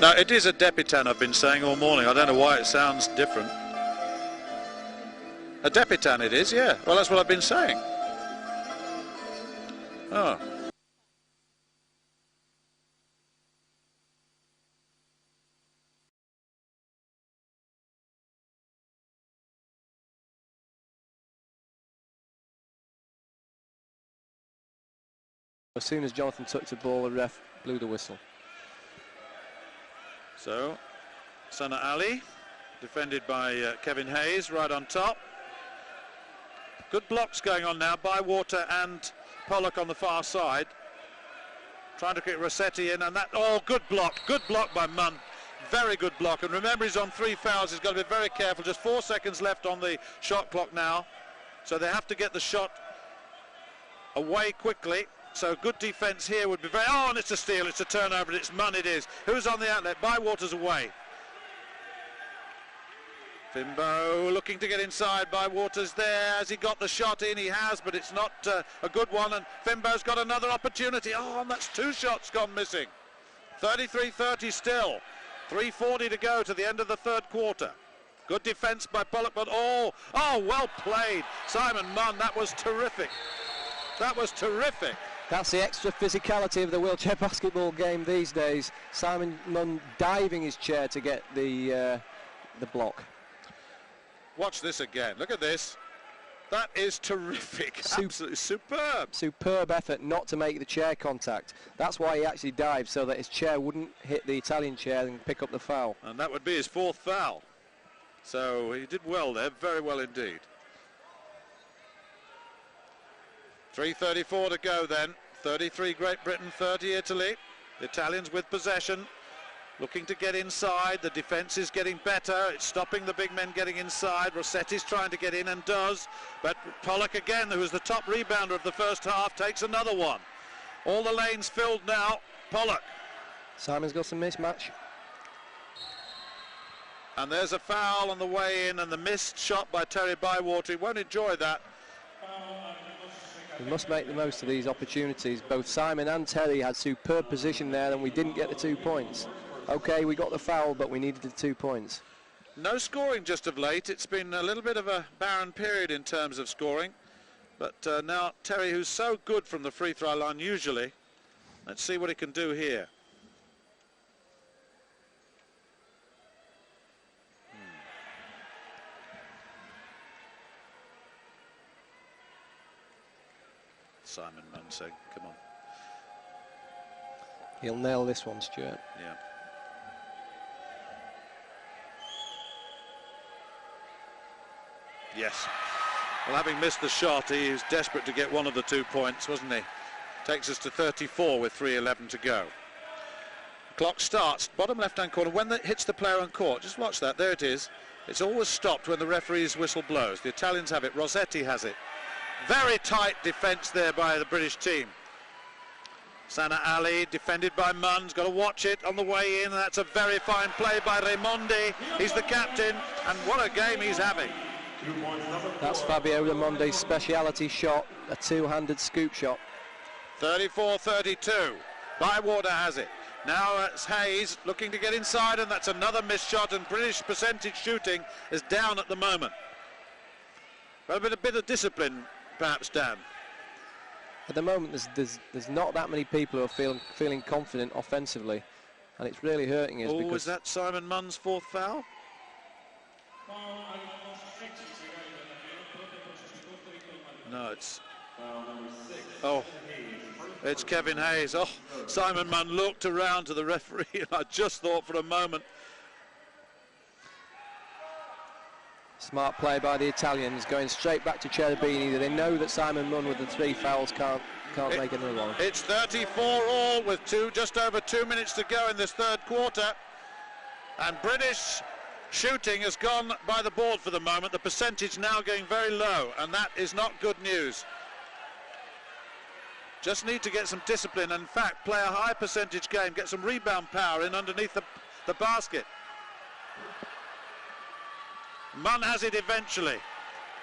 No, it is a debutant, I've been saying all morning. I don't know why it sounds different. A debutant it is, yeah. Well, that's what I've been saying. Oh. As soon as Jonathan took the ball, the ref blew the whistle. So, Sana Ali, defended by Kevin Hayes, right on top. Good blocks going on now by Water and Pollock on the far side. Trying to get Rossetti in, and that, oh, good block by Munn. Very good block, and remember he's on 3 fouls, he's got to be very careful. Just 4 seconds left on the shot clock now, so they have to get the shot away quickly. So good defence here would be very, oh, and it's a steal, it's a turnover, it's Munn, it is. Who's on the outlet? Bywater's away. Fimbo looking to get inside. Bywater's there. Has he got the shot in? He has, but it's not a good one, and Fimbo's got another opportunity. Oh, and that's 2 shots gone missing. 33-30 still. 3:40 to go to the end of the 3rd quarter. Good defence by Pollock, but oh, well played. Simon Munn, that was terrific. That was terrific. That's the extra physicality of the wheelchair basketball game these days. Simon Munn diving his chair to get the block. Watch this again. Look at this. That is terrific. Absolutely superb. Superb effort not to make the chair contact. That's why he actually dived, so that his chair wouldn't hit the Italian chair and pick up the foul. And that would be his 4th foul. So he did well there, very well indeed. 3:34 to go then. 33 Great Britain, 30 Italy. The Italians with possession, looking to get inside. The defence is getting better. It's stopping the big men getting inside. Rossetti's trying to get in and does. But Pollock again, who was the top rebounder of the first half, takes another one. All the lanes filled now. Pollock. Simon's got some mismatch. And there's a foul on the way in, and the missed shot by Terry Bywater. He won't enjoy that. We must make the most of these opportunities. Both Simon and Terry had superb position there, and we didn't get the 2 points. Okay, we got the foul, but we needed the 2 points. No scoring just of late. It's been a little bit of a barren period in terms of scoring. But now Terry, who's so good from the free throw line usually, let's see what he can do here. Simon Munn saying, come on. He'll nail this one, Stuart. Yeah. Yes. Well, having missed the shot, he was desperate to get one of the 2 points, wasn't he? Takes us to 34 with 3:11 to go. Clock starts, bottom left-hand corner. When it hits the player on court, just watch that. There it is. It's always stopped when the referee's whistle blows. The Italians have it. Rossetti has it. Very tight defence there by the British team. Sana Ali, defended by Munn's, got to watch it on the way in. That's a very fine play by Raimondi. He's the captain, and what a game he's having. That's Fabio Raimondi's speciality shot, a 2-handed scoop shot. 34-32. Bywater has it. Now it's Hayes looking to get inside, and that's another missed shot, and British percentage shooting is down at the moment. But a bit of discipline, perhaps, Dan. At the moment, there's not that many people who are feeling confident offensively, and it's really hurting us. Oh, because was that Simon Munn's 4th foul? No, it's... Oh, it's Kevin Hayes. Oh, Simon Munn looked around to the referee, and I just thought for a moment. Smart play by the Italians, going straight back to Cherubini. They know that Simon Munn with the 3 fouls can't make another one. It's 34 all with just over 2 minutes to go in this 3rd quarter. And British shooting has gone by the board for the moment. The percentage now going very low, and that is not good news. Just need to get some discipline, and in fact play a high percentage game, get some rebound power in underneath the basket. Munn has it eventually.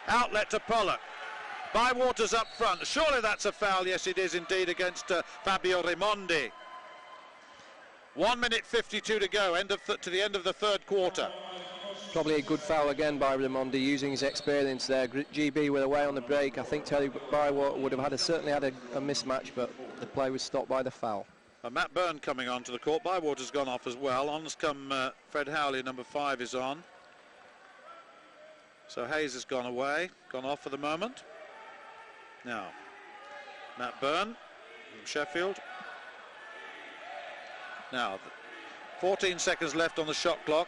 Outlet to Pollock. Bywater's up front. Surely that's a foul. Yes, it is indeed, against Fabio Raimondi. 1 minute 52 to go, to the end of the third quarter. Probably a good foul again by Raimondi, using his experience there. GB were away on the break. I think Terry Bywater would have certainly had a mismatch, but the play was stopped by the foul. Matt Byrne coming onto the court. Bywater's gone off as well. On's come Fred Howley, number 5 is on. So Hayes has gone away, gone off for the moment. Now, Matt Byrne from Sheffield. Now, 14 seconds left on the shot clock.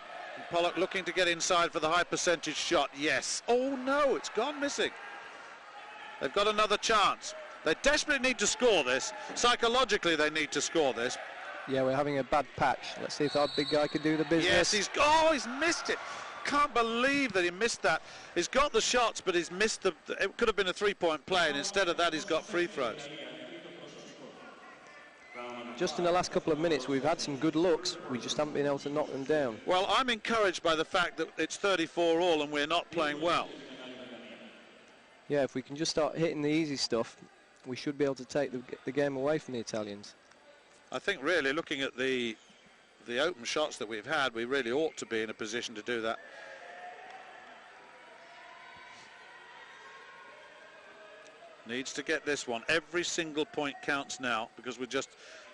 Pollock looking to get inside for the high percentage shot. Yes. Oh no, it's gone missing. They've got another chance. They desperately need to score this. Psychologically, they need to score this. Yeah, we're having a bad patch. Let's see if our big guy can do the business. Yes, he's missed it. Can't believe that he missed that. He's got the shots, but he's missed it could have been a three-point play, and instead of that, he's got free throws. Just in the last couple of minutes, we've had some good looks. We just haven't been able to knock them down. Well, I'm encouraged by the fact that it's 34 all and we're not playing well. Yeah, if we can just start hitting the easy stuff, we should be able to take the game away from the Italians. I think really looking at the open shots that we've had, we really ought to be in a position to do that. Needs to get this one. Every single point counts now, because we're just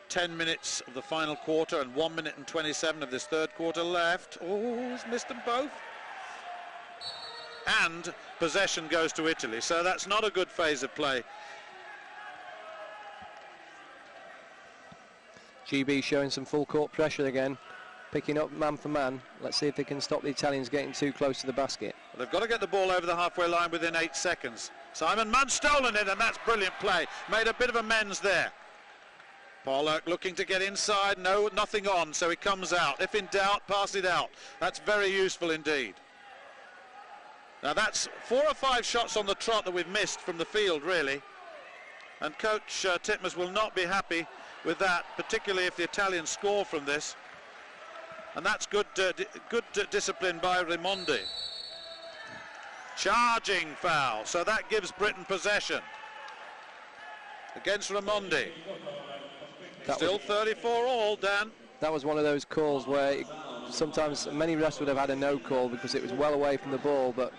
10 minutes of the final quarter and 1 minute and 27 of this third quarter left. Oh, he's missed them both. And possession goes to Italy, so that's not a good phase of play. GB showing some full court pressure again, picking up man for man. Let's see if they can stop the Italians getting too close to the basket. Well, they've got to get the ball over the halfway line within 8 seconds. Simon Munn stolen it, and that's brilliant play. Made a bit of amends there. Pollock looking to get inside. No, nothing on, so he comes out. If in doubt, pass it out. That's very useful indeed. Now that's 4 or 5 shots on the trot that we've missed from the field, really. And Coach Titmus will not be happy with that, particularly if the Italians score from this. And that's good discipline by Raimondi. Charging foul, so that gives Britain possession against Raimondi. Still 34 all, Dan. That was one of those calls where sometimes many refs would have had a no call because it was well away from the ball, but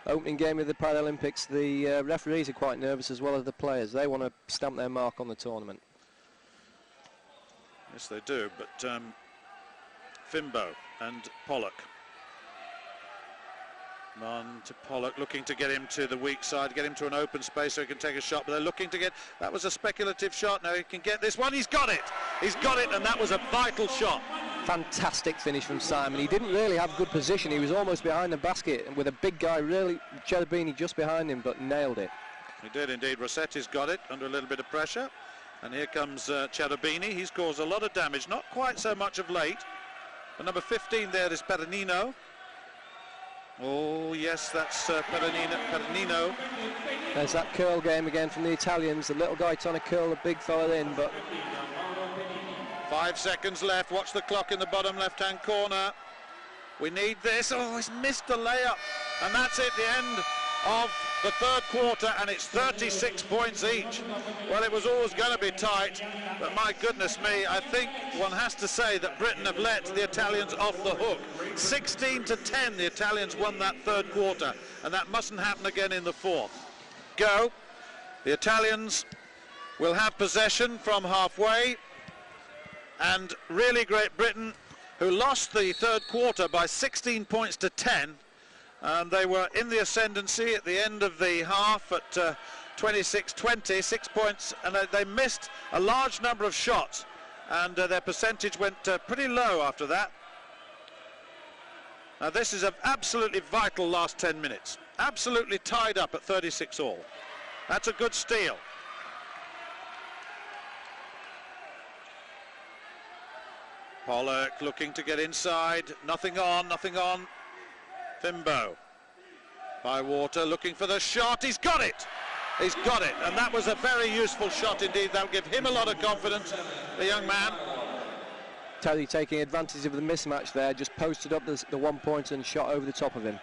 opening game of the Paralympics, the referees are quite nervous as well as the players. They want to stamp their mark on the tournament. Yes, they do, but Fimbo and Pollock. Munn to Pollock, looking to get him to the weak side, get him to an open space so he can take a shot, but they're looking to get, that was a speculative shot, now he can get this one, he's got it, and that was a vital shot. Fantastic finish from Simon. He didn't really have good position, he was almost behind the basket, and with a big guy, really, Cherubini just behind him, but nailed it. He did indeed. Rossetti's got it under a little bit of pressure, and here comes Cherubini. He's caused a lot of damage, not quite so much of late. The number 15 there is Peronino. Oh yes, that's Peronino. There's that curl game again from the Italians. The little guy trying to curl the big fella in, but 5 seconds left. Watch the clock in the bottom left-hand corner. We need this. Oh, he's missed the layup, and that's it. The end of the third quarter, and it's 36 points each. Well, it was always going to be tight, but my goodness me, I think one has to say that Britain have let the Italians off the hook. 16-10, the Italians won that third quarter, and that mustn't happen again in the fourth. Go. The Italians will have possession from halfway, and really Great Britain, who lost the third quarter by 16 points to 10, and they were in the ascendancy at the end of the half at 26-20, 6 points, and they missed a large number of shots, and their percentage went pretty low after that. Now this is an absolutely vital last 10 minutes, absolutely tied up at 36 all. That's a good steal. Pollock looking to get inside, nothing on. Fimbo. Bywater looking for the shot, he's got it, and that was a very useful shot indeed. That'll give him a lot of confidence, the young man. Terry taking advantage of the mismatch there, just posted up the 1 point and shot over the top of him.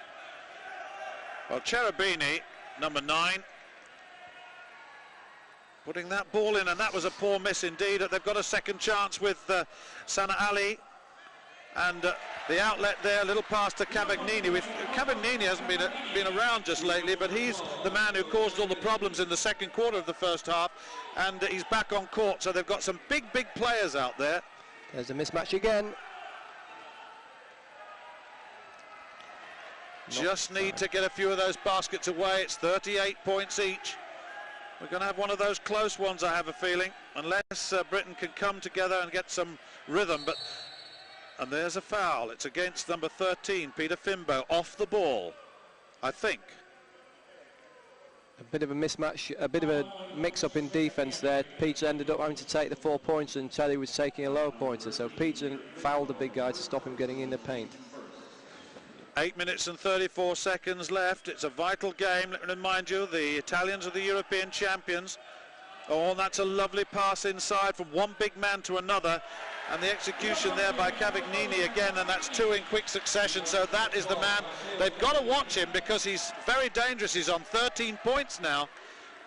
Well, Cherubini, number 9, putting that ball in, and that was a poor miss indeed. They've got a second chance with Sana Ali, and the outlet there, a little pass to Cavagnini. Cavagnini hasn't been around just lately, but he's the man who caused all the problems in the second quarter of the first half, and he's back on court, so they've got some big players out there. There's a mismatch again. Just need to get a few of those baskets away. It's 38 points each. We're going to have one of those close ones, I have a feeling, unless Britain can come together and get some rhythm. And there's a foul. It's against number 13, Peter Fimbo, off the ball, I think. A bit of a mismatch, a bit of a mix-up in defence there. Peter ended up having to take the 4 points, and Terry was taking a low pointer. So Peter fouled the big guy to stop him getting in the paint. 8 minutes and 34 seconds left. It's a vital game. Let me remind you, the Italians are the European champions. Oh, and that's a lovely pass inside from one big man to another. And the execution there by Cavagnini again, and that's 2 in quick succession. So that is the man. They've got to watch him because he's very dangerous. He's on 13 points now.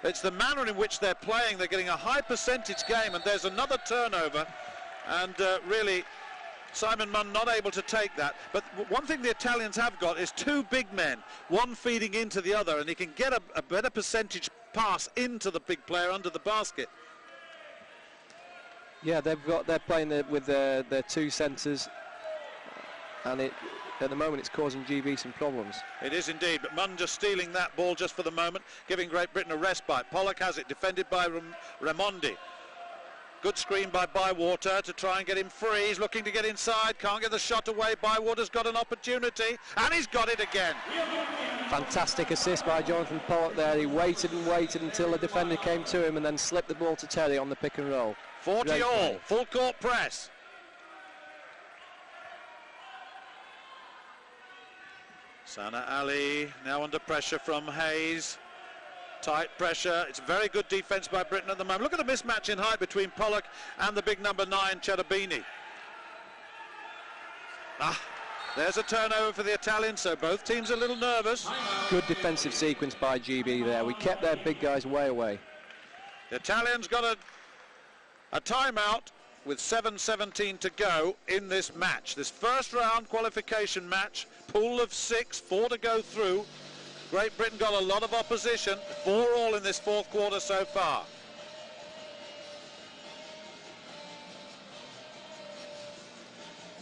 It's the manner in which they're playing. They're getting a high percentage game, and there's another turnover. And really, Simon Munn not able to take that. But one thing the Italians have got is 2 big men, one feeding into the other, and he can get a better percentage pass into the big player under the basket. Yeah, they're playing with their 2 centres, and at the moment it's causing GB some problems. It is indeed, but Munn just stealing that ball just for the moment, giving Great Britain a respite. Pollock has it, defended by Raimondi. Good screen by Bywater to try and get him free. He's looking to get inside, can't get the shot away. Bywater's got an opportunity, and he's got it again. Fantastic assist by Jonathan Pollock there. He waited and waited until the defender came to him and then slipped the ball to Terry on the pick and roll. 40 Great all, play. full court press. Sana Ali now under pressure from Hayes. Tight pressure. It's very good defence by Britain at the moment. Look at the mismatch in height between Pollock and the big number 9, Cherubini. There's a turnover for the Italians, so both teams are a little nervous. Good defensive sequence by GB there. We kept their big guys way away. The Italians got a timeout with 7:17 to go in this match. This first round qualification match, pool of 6, 4 to go through. Great Britain got a lot of opposition, 4 all in this fourth quarter so far.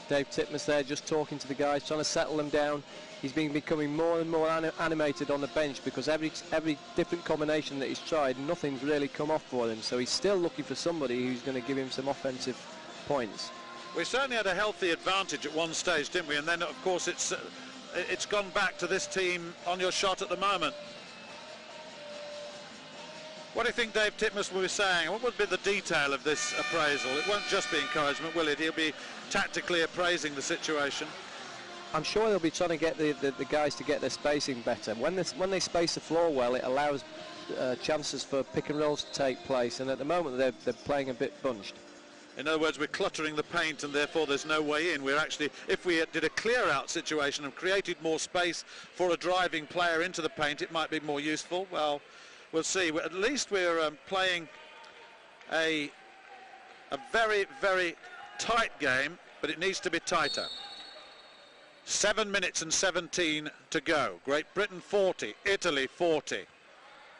Dave Titmus there just talking to the guys, trying to settle them down. He's becoming more and more animated on the bench because every different combination that he's tried, nothing's really come off for him. So he's still looking for somebody who's going to give him some offensive points. We certainly had a healthy advantage at one stage, didn't we? And then, of course, it's gone back to this team on your shot at the moment. What do you think Dave Titmus will be saying? What would be the detail of this appraisal? It won't just be encouragement, will it? He'll be tactically appraising the situation. I'm sure they'll be trying to get the guys to get their spacing better. When they space the floor well, it allows chances for pick and rolls to take place, and at the moment they're playing a bit bunched. In other words, we're cluttering the paint and therefore there's no way in. We're actually, if we did a clear-out situation and created more space for a driving player into the paint, it might be more useful. Well, we'll see. At least we're playing a very, very tight game, but it needs to be tighter. 7 minutes and 17 to go. Great Britain 40, Italy 40.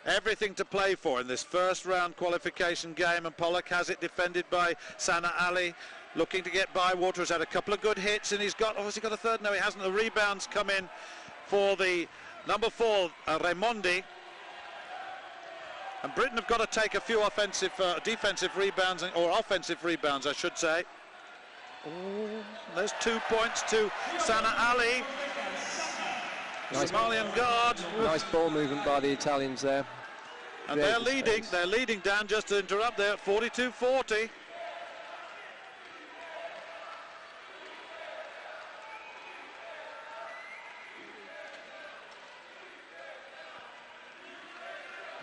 Everything to play for in this first round qualification game, and Pollock has it, defended by Sana Ali, looking to get Bywater. Has had a couple of good hits, and he's got, has he got a third? No, he hasn't. The rebounds come in for the number 4, Raimondi. And Britain have got to take a few defensive rebounds, or offensive rebounds, I should say. There's 2 points to Sana Ali. Nice, Somalian guard. Nice ball movement by the Italians there. And they're leading, Dan, just to interrupt there, at 42-40.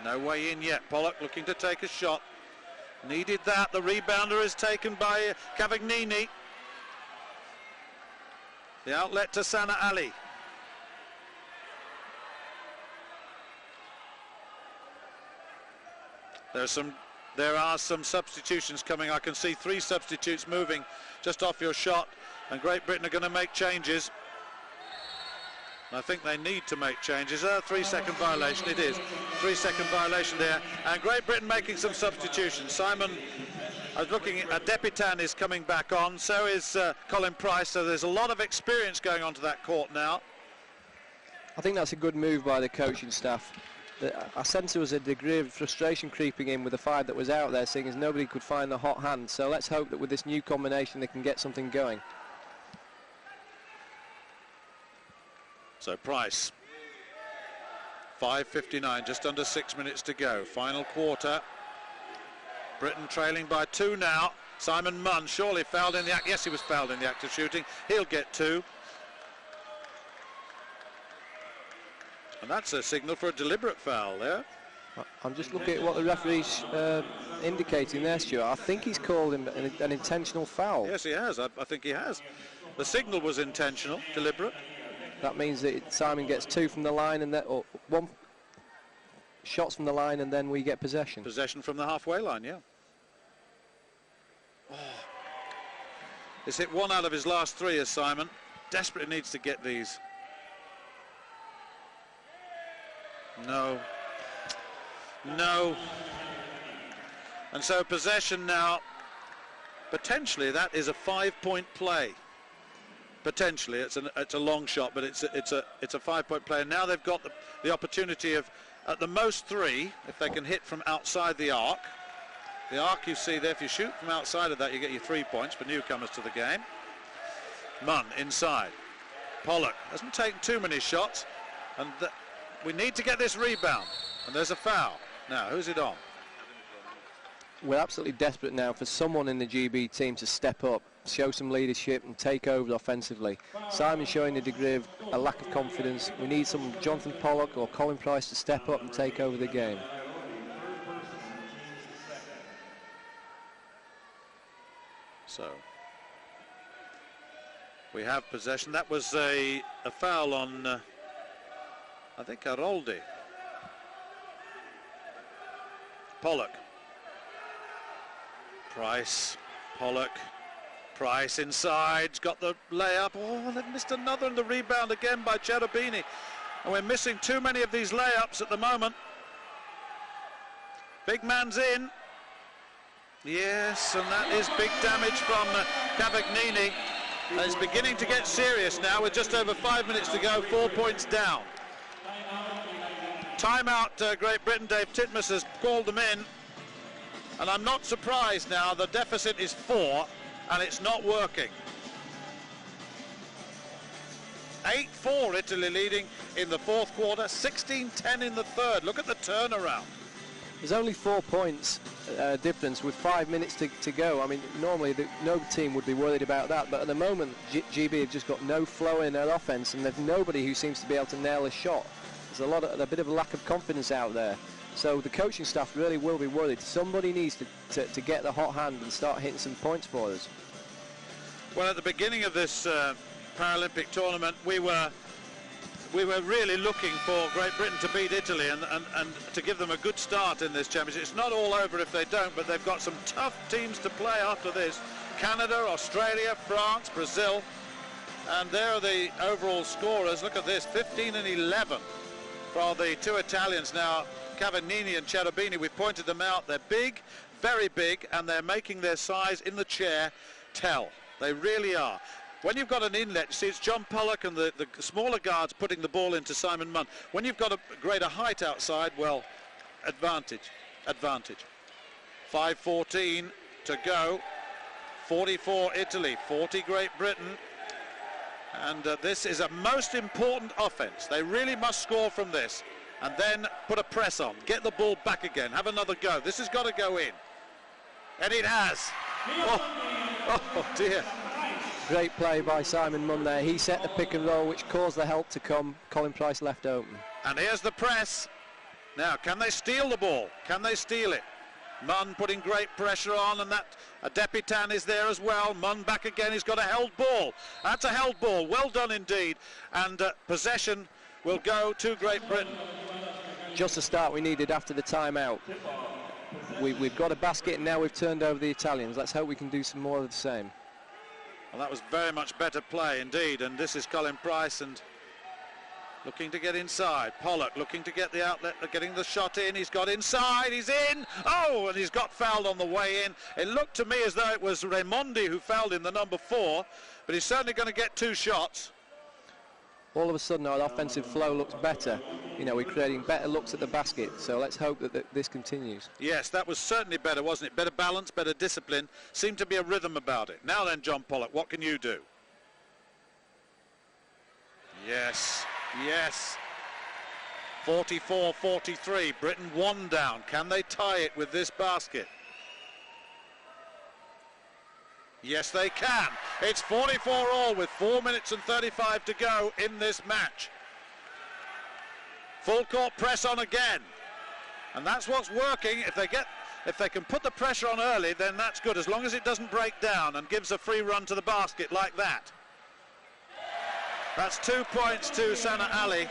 No way in yet. Pollock looking to take a shot. Needed that. The rebounder is taken by Cavagnini. The outlet to Sana Ali. There's some there are some substitutions coming. I can see 3 substitutes moving just off your shot, and Great Britain are going to make changes. I think they need to make changes. 3-second violation, it is. 3-second violation there. And Great Britain making some substitutions. Simon, I was looking at Depitan is coming back on, so is Colin Price, so there's a lot of experience going onto that court now. I think that's a good move by the coaching staff. I sense there was a degree of frustration creeping in with the 5 that was out there, seeing as nobody could find the hot hand. So let's hope that with this new combination they can get something going. So Price, 5:59, just under 6 minutes to go. Final quarter. Britain trailing by 2 now. Simon Munn surely fouled in the act. Yes, he was fouled in the act of shooting. He'll get 2. And that's a signal for a deliberate foul there. I'm just looking at what the referee's indicating there, Stuart. I think he's called him an intentional foul. Yes, he has. I think he has. The signal was intentional, deliberate. That means that Simon gets 2 from the line, and or 1 shots from the line, and then we get possession. Possession from the halfway line, yeah. Oh. He's hit 1 out of his last 3 as Simon. Desperately needs to get these. No. No. And so possession now. Potentially that is a 5-point play. Potentially it's a long shot, but it's a 5-point play. And now they've got the opportunity of at the most 3 if they can hit from outside the arc. The arc you see there, if you shoot from outside of that, you get your 3 points for newcomers to the game. Munn inside. Pollock hasn't taken too many shots, and we need to get this rebound. And there's a foul. Now, who's it on? We're absolutely desperate now for someone in the GB team to step up, show some leadership and take over offensively. Simon's showing a degree of a lack of confidence. We need some Jonathan Pollock or Colin Price to step up and take over the game. So we have possession. That was a foul on I think Aroldi. Pollock. Price, Pollock, Price inside, got the layup. Oh, they've missed another, and the rebound again by Cherubini. And we're missing too many of these layups at the moment. Big man's in. Yes, and that is big damage from Cavagnini. And it's beginning to get serious now with just over 5 minutes to go, 4 points down. Timeout, Great Britain. Dave Titmus has called them in. And I'm not surprised now, the deficit is 4 and it's not working. 8-4 Italy leading in the 4th quarter, 16-10 in the 3rd. Look at the turnaround. There's only 4 points difference with 5 minutes to go. I mean, normally no team would be worried about that, but at the moment GB have just got no flow in their offense, and there's nobody who seems to be able to nail a shot. There's a bit of a lack of confidence out there. So the coaching staff really will be worried. Somebody needs to get the hot hand and start hitting some points for us. Well, at the beginning of this Paralympic tournament, we were really looking for Great Britain to beat Italy and to give them a good start in this championship. It's not all over if they don't, but they've got some tough teams to play after this. Canada, Australia, France, Brazil, and there are the overall scorers. Look at this, 15 and 11 for the 2 Italians now. Cavagnini and Cherubini, we pointed them out. They're big, very big, and they're making their size in the chair tell. They really are. When you've got an inlet, you see it's John Pollock and the smaller guards putting the ball into Simon Munn. When you've got a greater height outside, well, advantage. 5:14 to go. 44 Italy, 40 Great Britain. And this is a most important offense. They really must score from this. And then put a press on, get the ball back again, have another go. This has got to go in. And it has. Oh dear. Great play by Simon Munn there. He set the pick and roll, which caused the help to come. Colin Price left open. And here's the press. Now, can they steal the ball? Can they steal it? Munn putting great pressure on, and that Depitan is there as well. Munn back again. He's got a held ball. That's a held ball. Well done indeed. And possession will go to Great Britain. Just the start we needed after the timeout. we've got a basket and now we've turned over the Italians. Let's hope we can do some more of the same. Well, that was very much better play indeed, and this is Colin Price and looking to get inside. Pollock looking to get the outlet, getting the shot in. He's got inside, he's in. Oh, and he's got fouled on the way in. It looked to me as though it was Raimondi who fouled him, the number 4, but he's certainly going to get 2 shots. All of a sudden our offensive flow looks better. You know, we're creating better looks at the basket, so let's hope that this continues. Yes, that was certainly better, wasn't it? Better balance, better discipline. Seemed to be a rhythm about it. Now then, John Pollock, what can you do? Yes, yes. 44-43, Britain 1 down. Can they tie it with this basket? Yes, they can. It's 44 all with 4 minutes and 35 to go in this match. Full court press on again, and that's what's working. If they can put the pressure on early, then that's good, as long as it doesn't break down and gives a free run to the basket like that. That's 2 points to Sana Ali.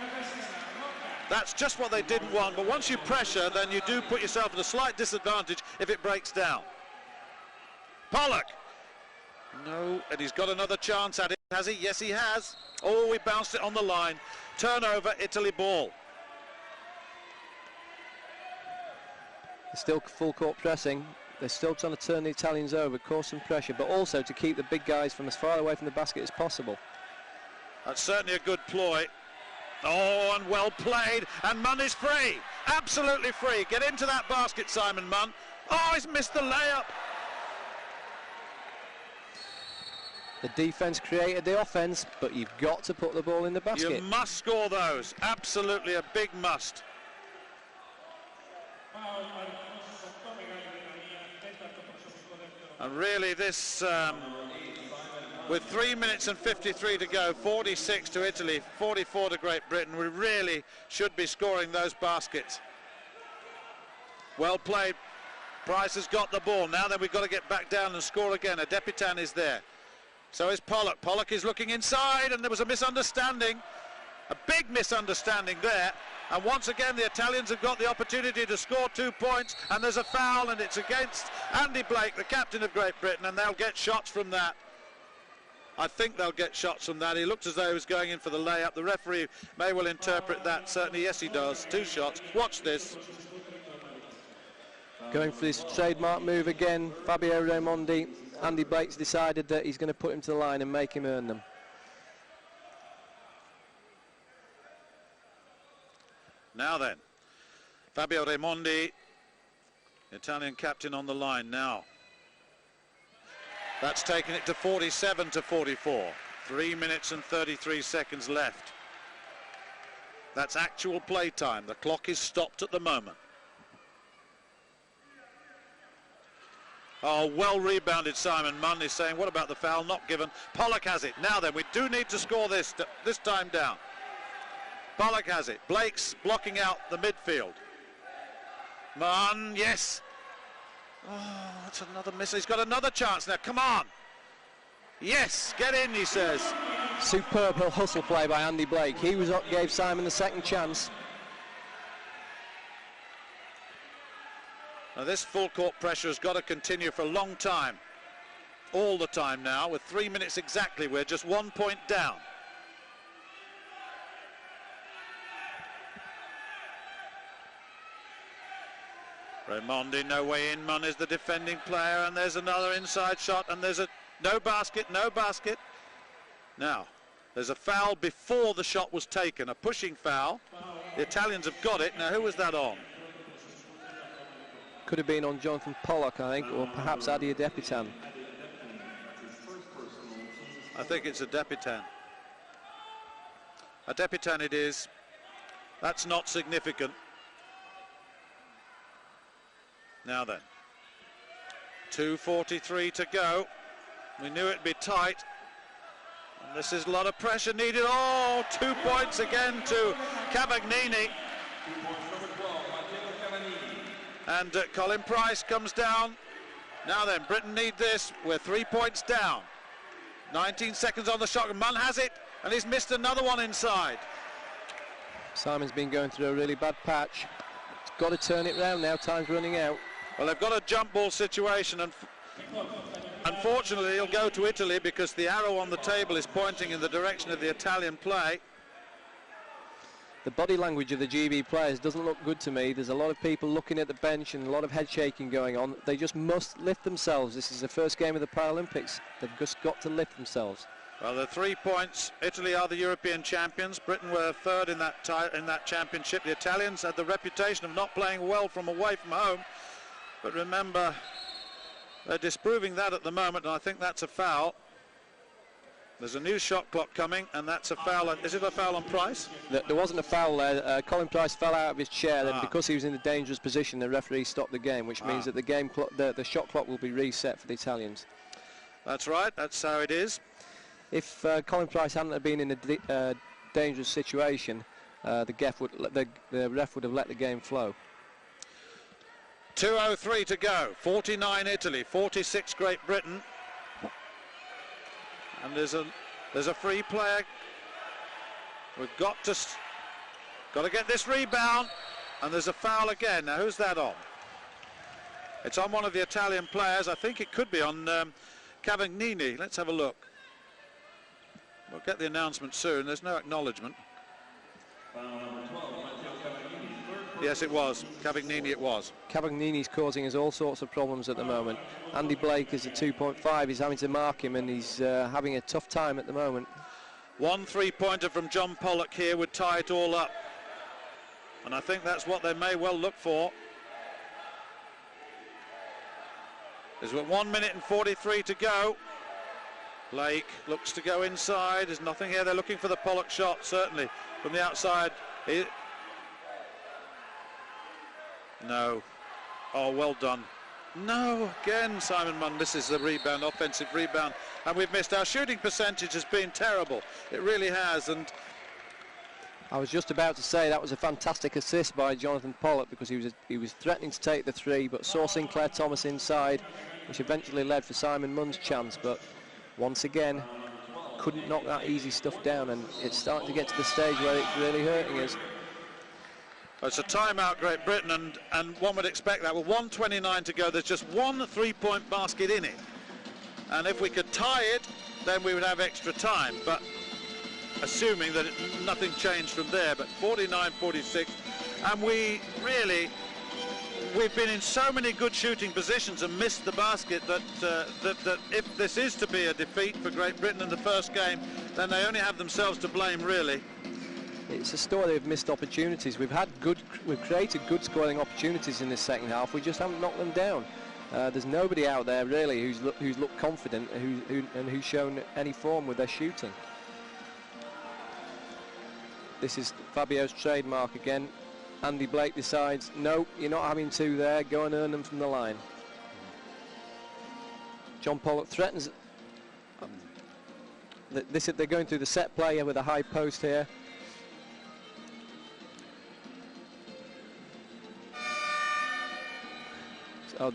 That's just what they didn't want, but once you pressure, then you do put yourself at a slight disadvantage if it breaks down. Pollock. No, and he's got another chance at it, has he? Yes, he has. Oh, he bounced it on the line. Turnover, Italy ball. They're still full court pressing. They're still trying to turn the Italians over, cause some pressure, but also to keep the big guys from as far away from the basket as possible. That's certainly a good ploy. Oh, and well played, and Munn is free. Absolutely free. Get into that basket, Simon Munn. Oh, he's missed the layup. The defense created the offense, but you've got to put the ball in the basket. You must score those. Absolutely a big must. And really this, with 3 minutes and 53 to go, 46 to Italy, 44 to Great Britain, we really should be scoring those baskets. Well played. Price has got the ball. Now then we've got to get back down and score again. I.W.B.Delinquents is there. So is Pollock. Pollock is looking inside, and there was a misunderstanding. A big misunderstanding there. And once again, the Italians have got the opportunity to score 2 points, and there's a foul, and it's against Andy Blake, the captain of Great Britain, and they'll get shots from that. I think they'll get shots from that. He looked as though he was going in for the layup. The referee may well interpret that. Certainly, yes, he does. 2 shots. Watch this. Going for his trademark move again, Fabio Raimondi. Andy Blake's decided that he's going to put him to the line and make him earn them. Now then, Fabio Raimondi, Italian captain, on the line now. That's taken it to 47-44. 3 minutes and 33 seconds left. That's actual play time. The clock is stopped at the moment. Oh, well rebounded. Simon Munn is saying, what about the foul? Not given. Pollock has it. Now then, we do need to score this time down. Pollock has it. Blake's blocking out the midfield. Munn, yes. Oh, that's another miss. He's got another chance now. Come on. Yes, get in, he says. Superb hustle play by Andy Blake. He gave Simon the second chance. Now this full court pressure has got to continue for a long time. All the time now, with 3 minutes exactly. We're just 1 point down. Raimondi, no way in. Munn is the defending player, and there's another inside shot, and there's a no basket. Now, there's a foul before the shot was taken, a pushing foul. The Italians have got it. Now, who was that on? Could have been on Jonathan Pollock, I think, or perhaps I.W.B.Delinquents. I think it's I.W.B.Delinquents. I.W.B.Delinquents it is. That's not significant. Now then, 2:43 to go. We knew it'd be tight. And this is a lot of pressure needed. Oh, 2 points again to Cavagnini. And Colin Price comes down. Now then, Britain need this. We're 3 points down. 19 seconds on the shot. Munn has it, and he's missed another one inside. Simon's been going through a really bad patch. Got to turn it round now. Time's running out. Well, they've got a jump ball situation, and unfortunately it'll go to Italy because the arrow on the table is pointing in the direction of the Italian play. The body language of the GB players doesn't look good to me. There's a lot of people looking at the bench and a lot of head shaking going on. They just must lift themselves. This is the first game of the Paralympics. They've just got to lift themselves. Well, the 3 points. Italy are the European champions. Britain were third in that championship. The Italians had the reputation of not playing well from away from home. But remember, they're disproving that at the moment, and I think that's a foul. There's a new shot clock coming, and that's a foul. Is it a foul on Price? There wasn't a foul there. Colin Price fell out of his chair, and because he was in a dangerous position, the referee stopped the game, which means that the shot clock will be reset for the Italians. That's right. That's how it is. If Colin Price hadn't have been in a dangerous situation, the ref would have let the game flow. 2:03 to go. 49 Italy, 46 Great Britain. And there's a free player. We've got to get this rebound, and there's a foul again. Now who's that on? It's on one of the Italian players. I think it could be on Cavagnini. Let's have a look. We'll get the announcement soon. There's no acknowledgement. Yes, it was. Cavagnini it was. Cavagnini's causing us all sorts of problems at the moment. Andy Blake is a 2.5. He's having to mark him, and he's having a tough time at the moment. 1 3-pointer from John Pollock here would tie it all up. And I think that's what they may well look for. There's 1 minute and 43 to go. Blake looks to go inside. There's nothing here. They're looking for the Pollock shot, certainly, from the outside. No. Oh, well done. No, again, Simon Munn. This is the rebound, offensive rebound, and we've missed. Our shooting percentage has been terrible. It really has. And I was just about to say that was a fantastic assist by Jonathan Pollock, because he was threatening to take the 3, but saw Sinclair Thomas inside, which eventually led for Simon Munn's chance. But once again, couldn't knock that easy stuff down, and it's starting to get to the stage where it's really hurting us. It's a timeout, Great Britain, and one would expect that. With 1:29 to go, there's just 1 3-point basket in it. And if we could tie it, then we would have extra time. But assuming that nothing changed from there, but 49-46, and we've been in so many good shooting positions and missed the basket that if this is to be a defeat for Great Britain in the first game, then they only have themselves to blame, really. It's a story of missed opportunities. We've created good scoring opportunities in this second half. We just haven't knocked them down. There's nobody out there really who's looked confident and who's shown any form with their shooting. This is Fabio's trademark again. Andy Blake decides, no, you're not having 2 there. Go and earn them from the line. John Pollock threatens. They're going through the set play with a high post here.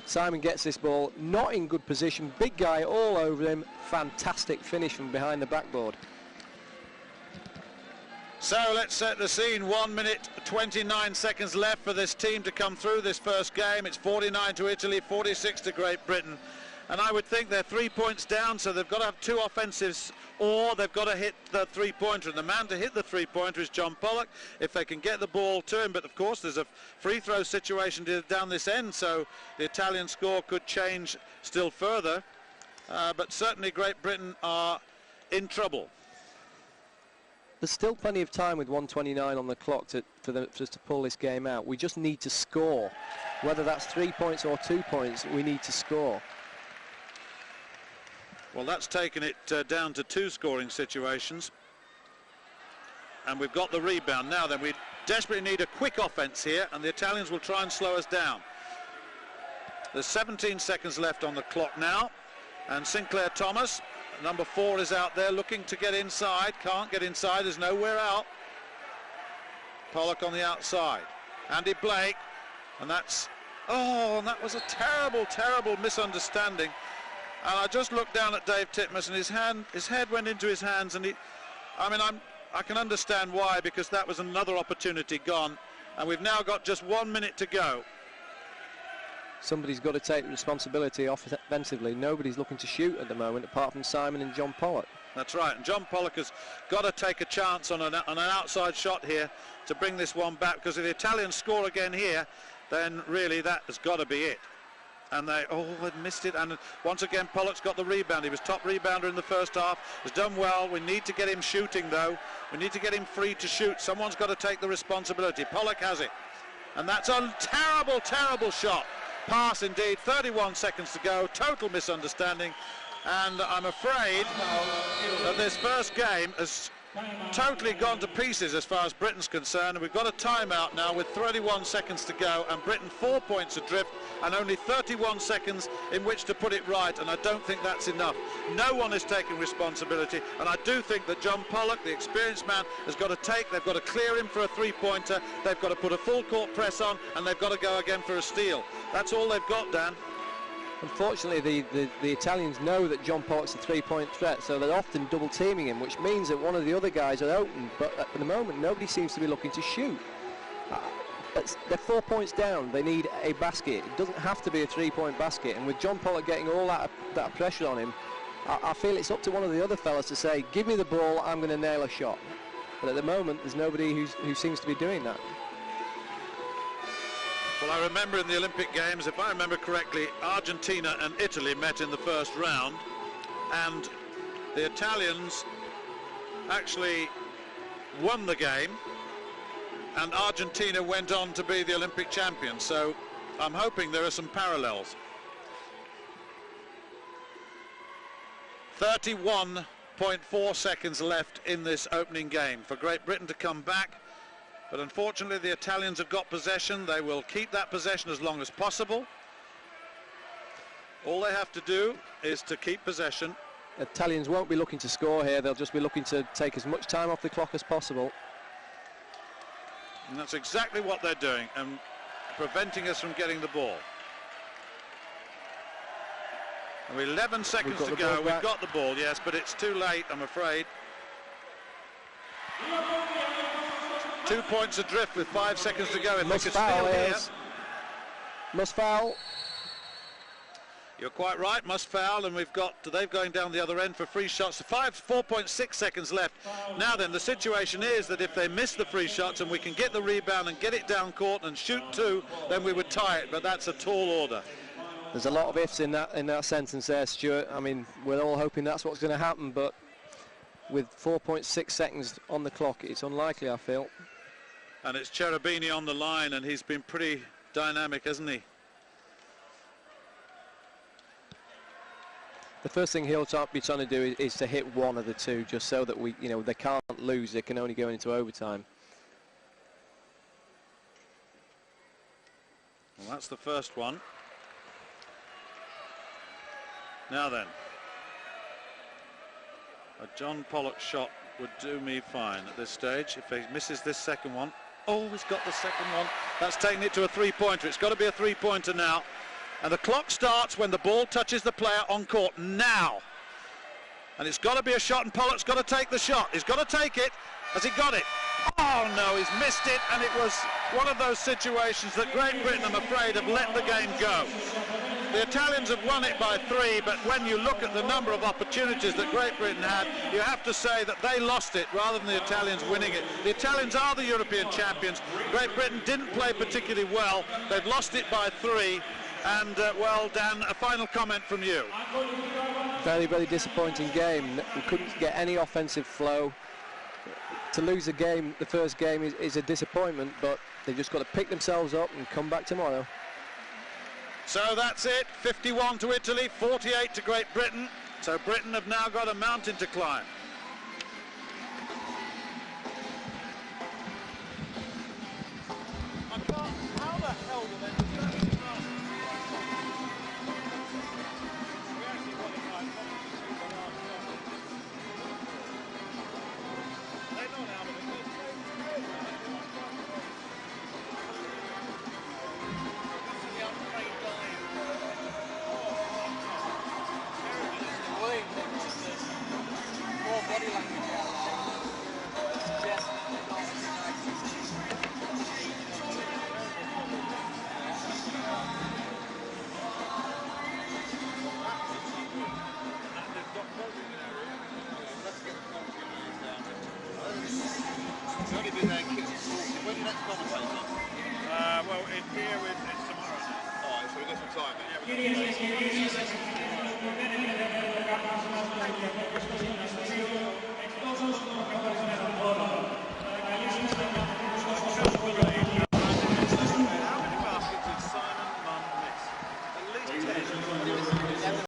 Simon gets this ball, not in good position, big guy all over him, fantastic finish from behind the backboard. So let's set the scene. 1 minute 29 seconds left for this team to come through this first game. It's 49 to Italy, 46 to Great Britain, and I would think they're 3 points down, so they've got to have 2 offensives, or they've got to hit the 3-pointer, and the man to hit the 3-pointer is John Pollock, if they can get the ball to him. But of course there's a free throw situation down this end, so the Italian score could change still further, but certainly Great Britain are in trouble. There's still plenty of time with 1:29 on the clock for us to pull this game out. We just need to score. Whether that's 3 points or 2 points, we need to score. Well, that's taken it down to 2 scoring situations. And we've got the rebound. Now then, we desperately need a quick offense here, and the Italians will try and slow us down. There's 17 seconds left on the clock now, and Sinclair Thomas, number 4, is out there looking to get inside. Can't get inside, there's nowhere out. Pollock on the outside. Andy Blake, and that's... Oh, and that was a terrible, terrible misunderstanding. And I just looked down at Dave Titmus, and his head went into his hands, and I can understand why, because that was another opportunity gone, and we've now got just 1 minute to go. somebody's got to take the responsibility offensively. Nobody's looking to shoot at the moment apart from Simon and John Pollock. That's right, and John Pollock has got to take a chance on an outside shot here to bring this one back, because if the Italians score again here, then really that has got to be it. And they've missed it, and once again Pollock's got the rebound. He was top rebounder in the first half, has done well. We need to get him shooting though. We need to get him free to shoot. Someone's got to take the responsibility. Pollock has it, and that's a terrible, terrible shot. Pass indeed, 31 seconds to go, total misunderstanding, and I'm afraid that this first game has totally gone to pieces as far as Britain's concerned. We've got a timeout now with 31 seconds to go, and Britain 4 points adrift and only 31 seconds in which to put it right, and I don't think that's enough. No one is taking responsibility, and I do think that John Pollock, the experienced man, has got to they've got to clear him for a three-pointer, they've got to put a full court press on, and they've got to go again for a steal. That's all they've got, Dan. Unfortunately, the Italians know that John Pollock's a three-point threat, so they're often double-teaming him, which means that one of the other guys are open, but at the moment nobody seems to be looking to shoot. They're 4 points down. They need a basket. It doesn't have to be a three-point basket, and with John Pollock getting all that pressure on him, I feel it's up to one of the other fellas to say, give me the ball, I'm going to nail a shot. But at the moment, there's nobody who seems to be doing that. Well, I remember in the Olympic Games, if I remember correctly, Argentina and Italy met in the first round, and the Italians actually won the game, and Argentina went on to be the Olympic champions. So I'm hoping there are some parallels. 31.4 seconds left in this opening game for Great Britain to come back. But unfortunately, the Italians have got possession. They will keep that possession as long as possible. All they have to do is to keep possession. Italians won't be looking to score here. They'll just be looking to take as much time off the clock as possible. And that's exactly what they're doing, and preventing us from getting the ball. And with 11 seconds to go, we've got the ball, yes, but it's too late, I'm afraid. 2 points adrift with 5 seconds to go. If they could steal here. Must foul. You're quite right, must foul, and they're going down the other end for free shots. 4.6 seconds left. Now then, the situation is that if they miss the free shots and we can get the rebound and get it down court and shoot two, then we would tie it, but that's a tall order. There's a lot of ifs in that sentence there, Stuart. I mean, we're all hoping that's what's going to happen, but with 4.6 seconds on the clock, it's unlikely, I feel. And it's Cherubini on the line, and he's been pretty dynamic, hasn't he? The first thing he'll be trying to do is to hit one of the two, just so that they can't lose. They can only go into overtime. Well, that's the first one. Now then, a John Pollock shot would do me fine at this stage. If he misses this second one, he's got the second one. That's taking it to a three-pointer. It's got to be a three-pointer now. And the clock starts when the ball touches the player on court now. And it's got to be a shot, and Pollock's got to take the shot. He's got to take it. Has he got it? Oh no, he's missed it, and it was one of those situations that Great Britain, I'm afraid, have let the game go. The Italians have won it by 3, but when you look at the number of opportunities that Great Britain had, you have to say that they lost it rather than the Italians winning it. The Italians are the European champions. Great Britain didn't play particularly well. They've lost it by 3. And, well, Dan, a final comment from you. Very, very disappointing game. We couldn't get any offensive flow. To lose a game, the first game, is a disappointment, but they've just got to pick themselves up and come back tomorrow. So that's it, 51 to Italy, 48 to Great Britain. So Britain have now got a mountain to climb. How the hell do they do that? We actually qualified. They're not out of it. only been there when you next commentator? Well, in here it's tomorrow now. Alright, so we got some time then. Yeah,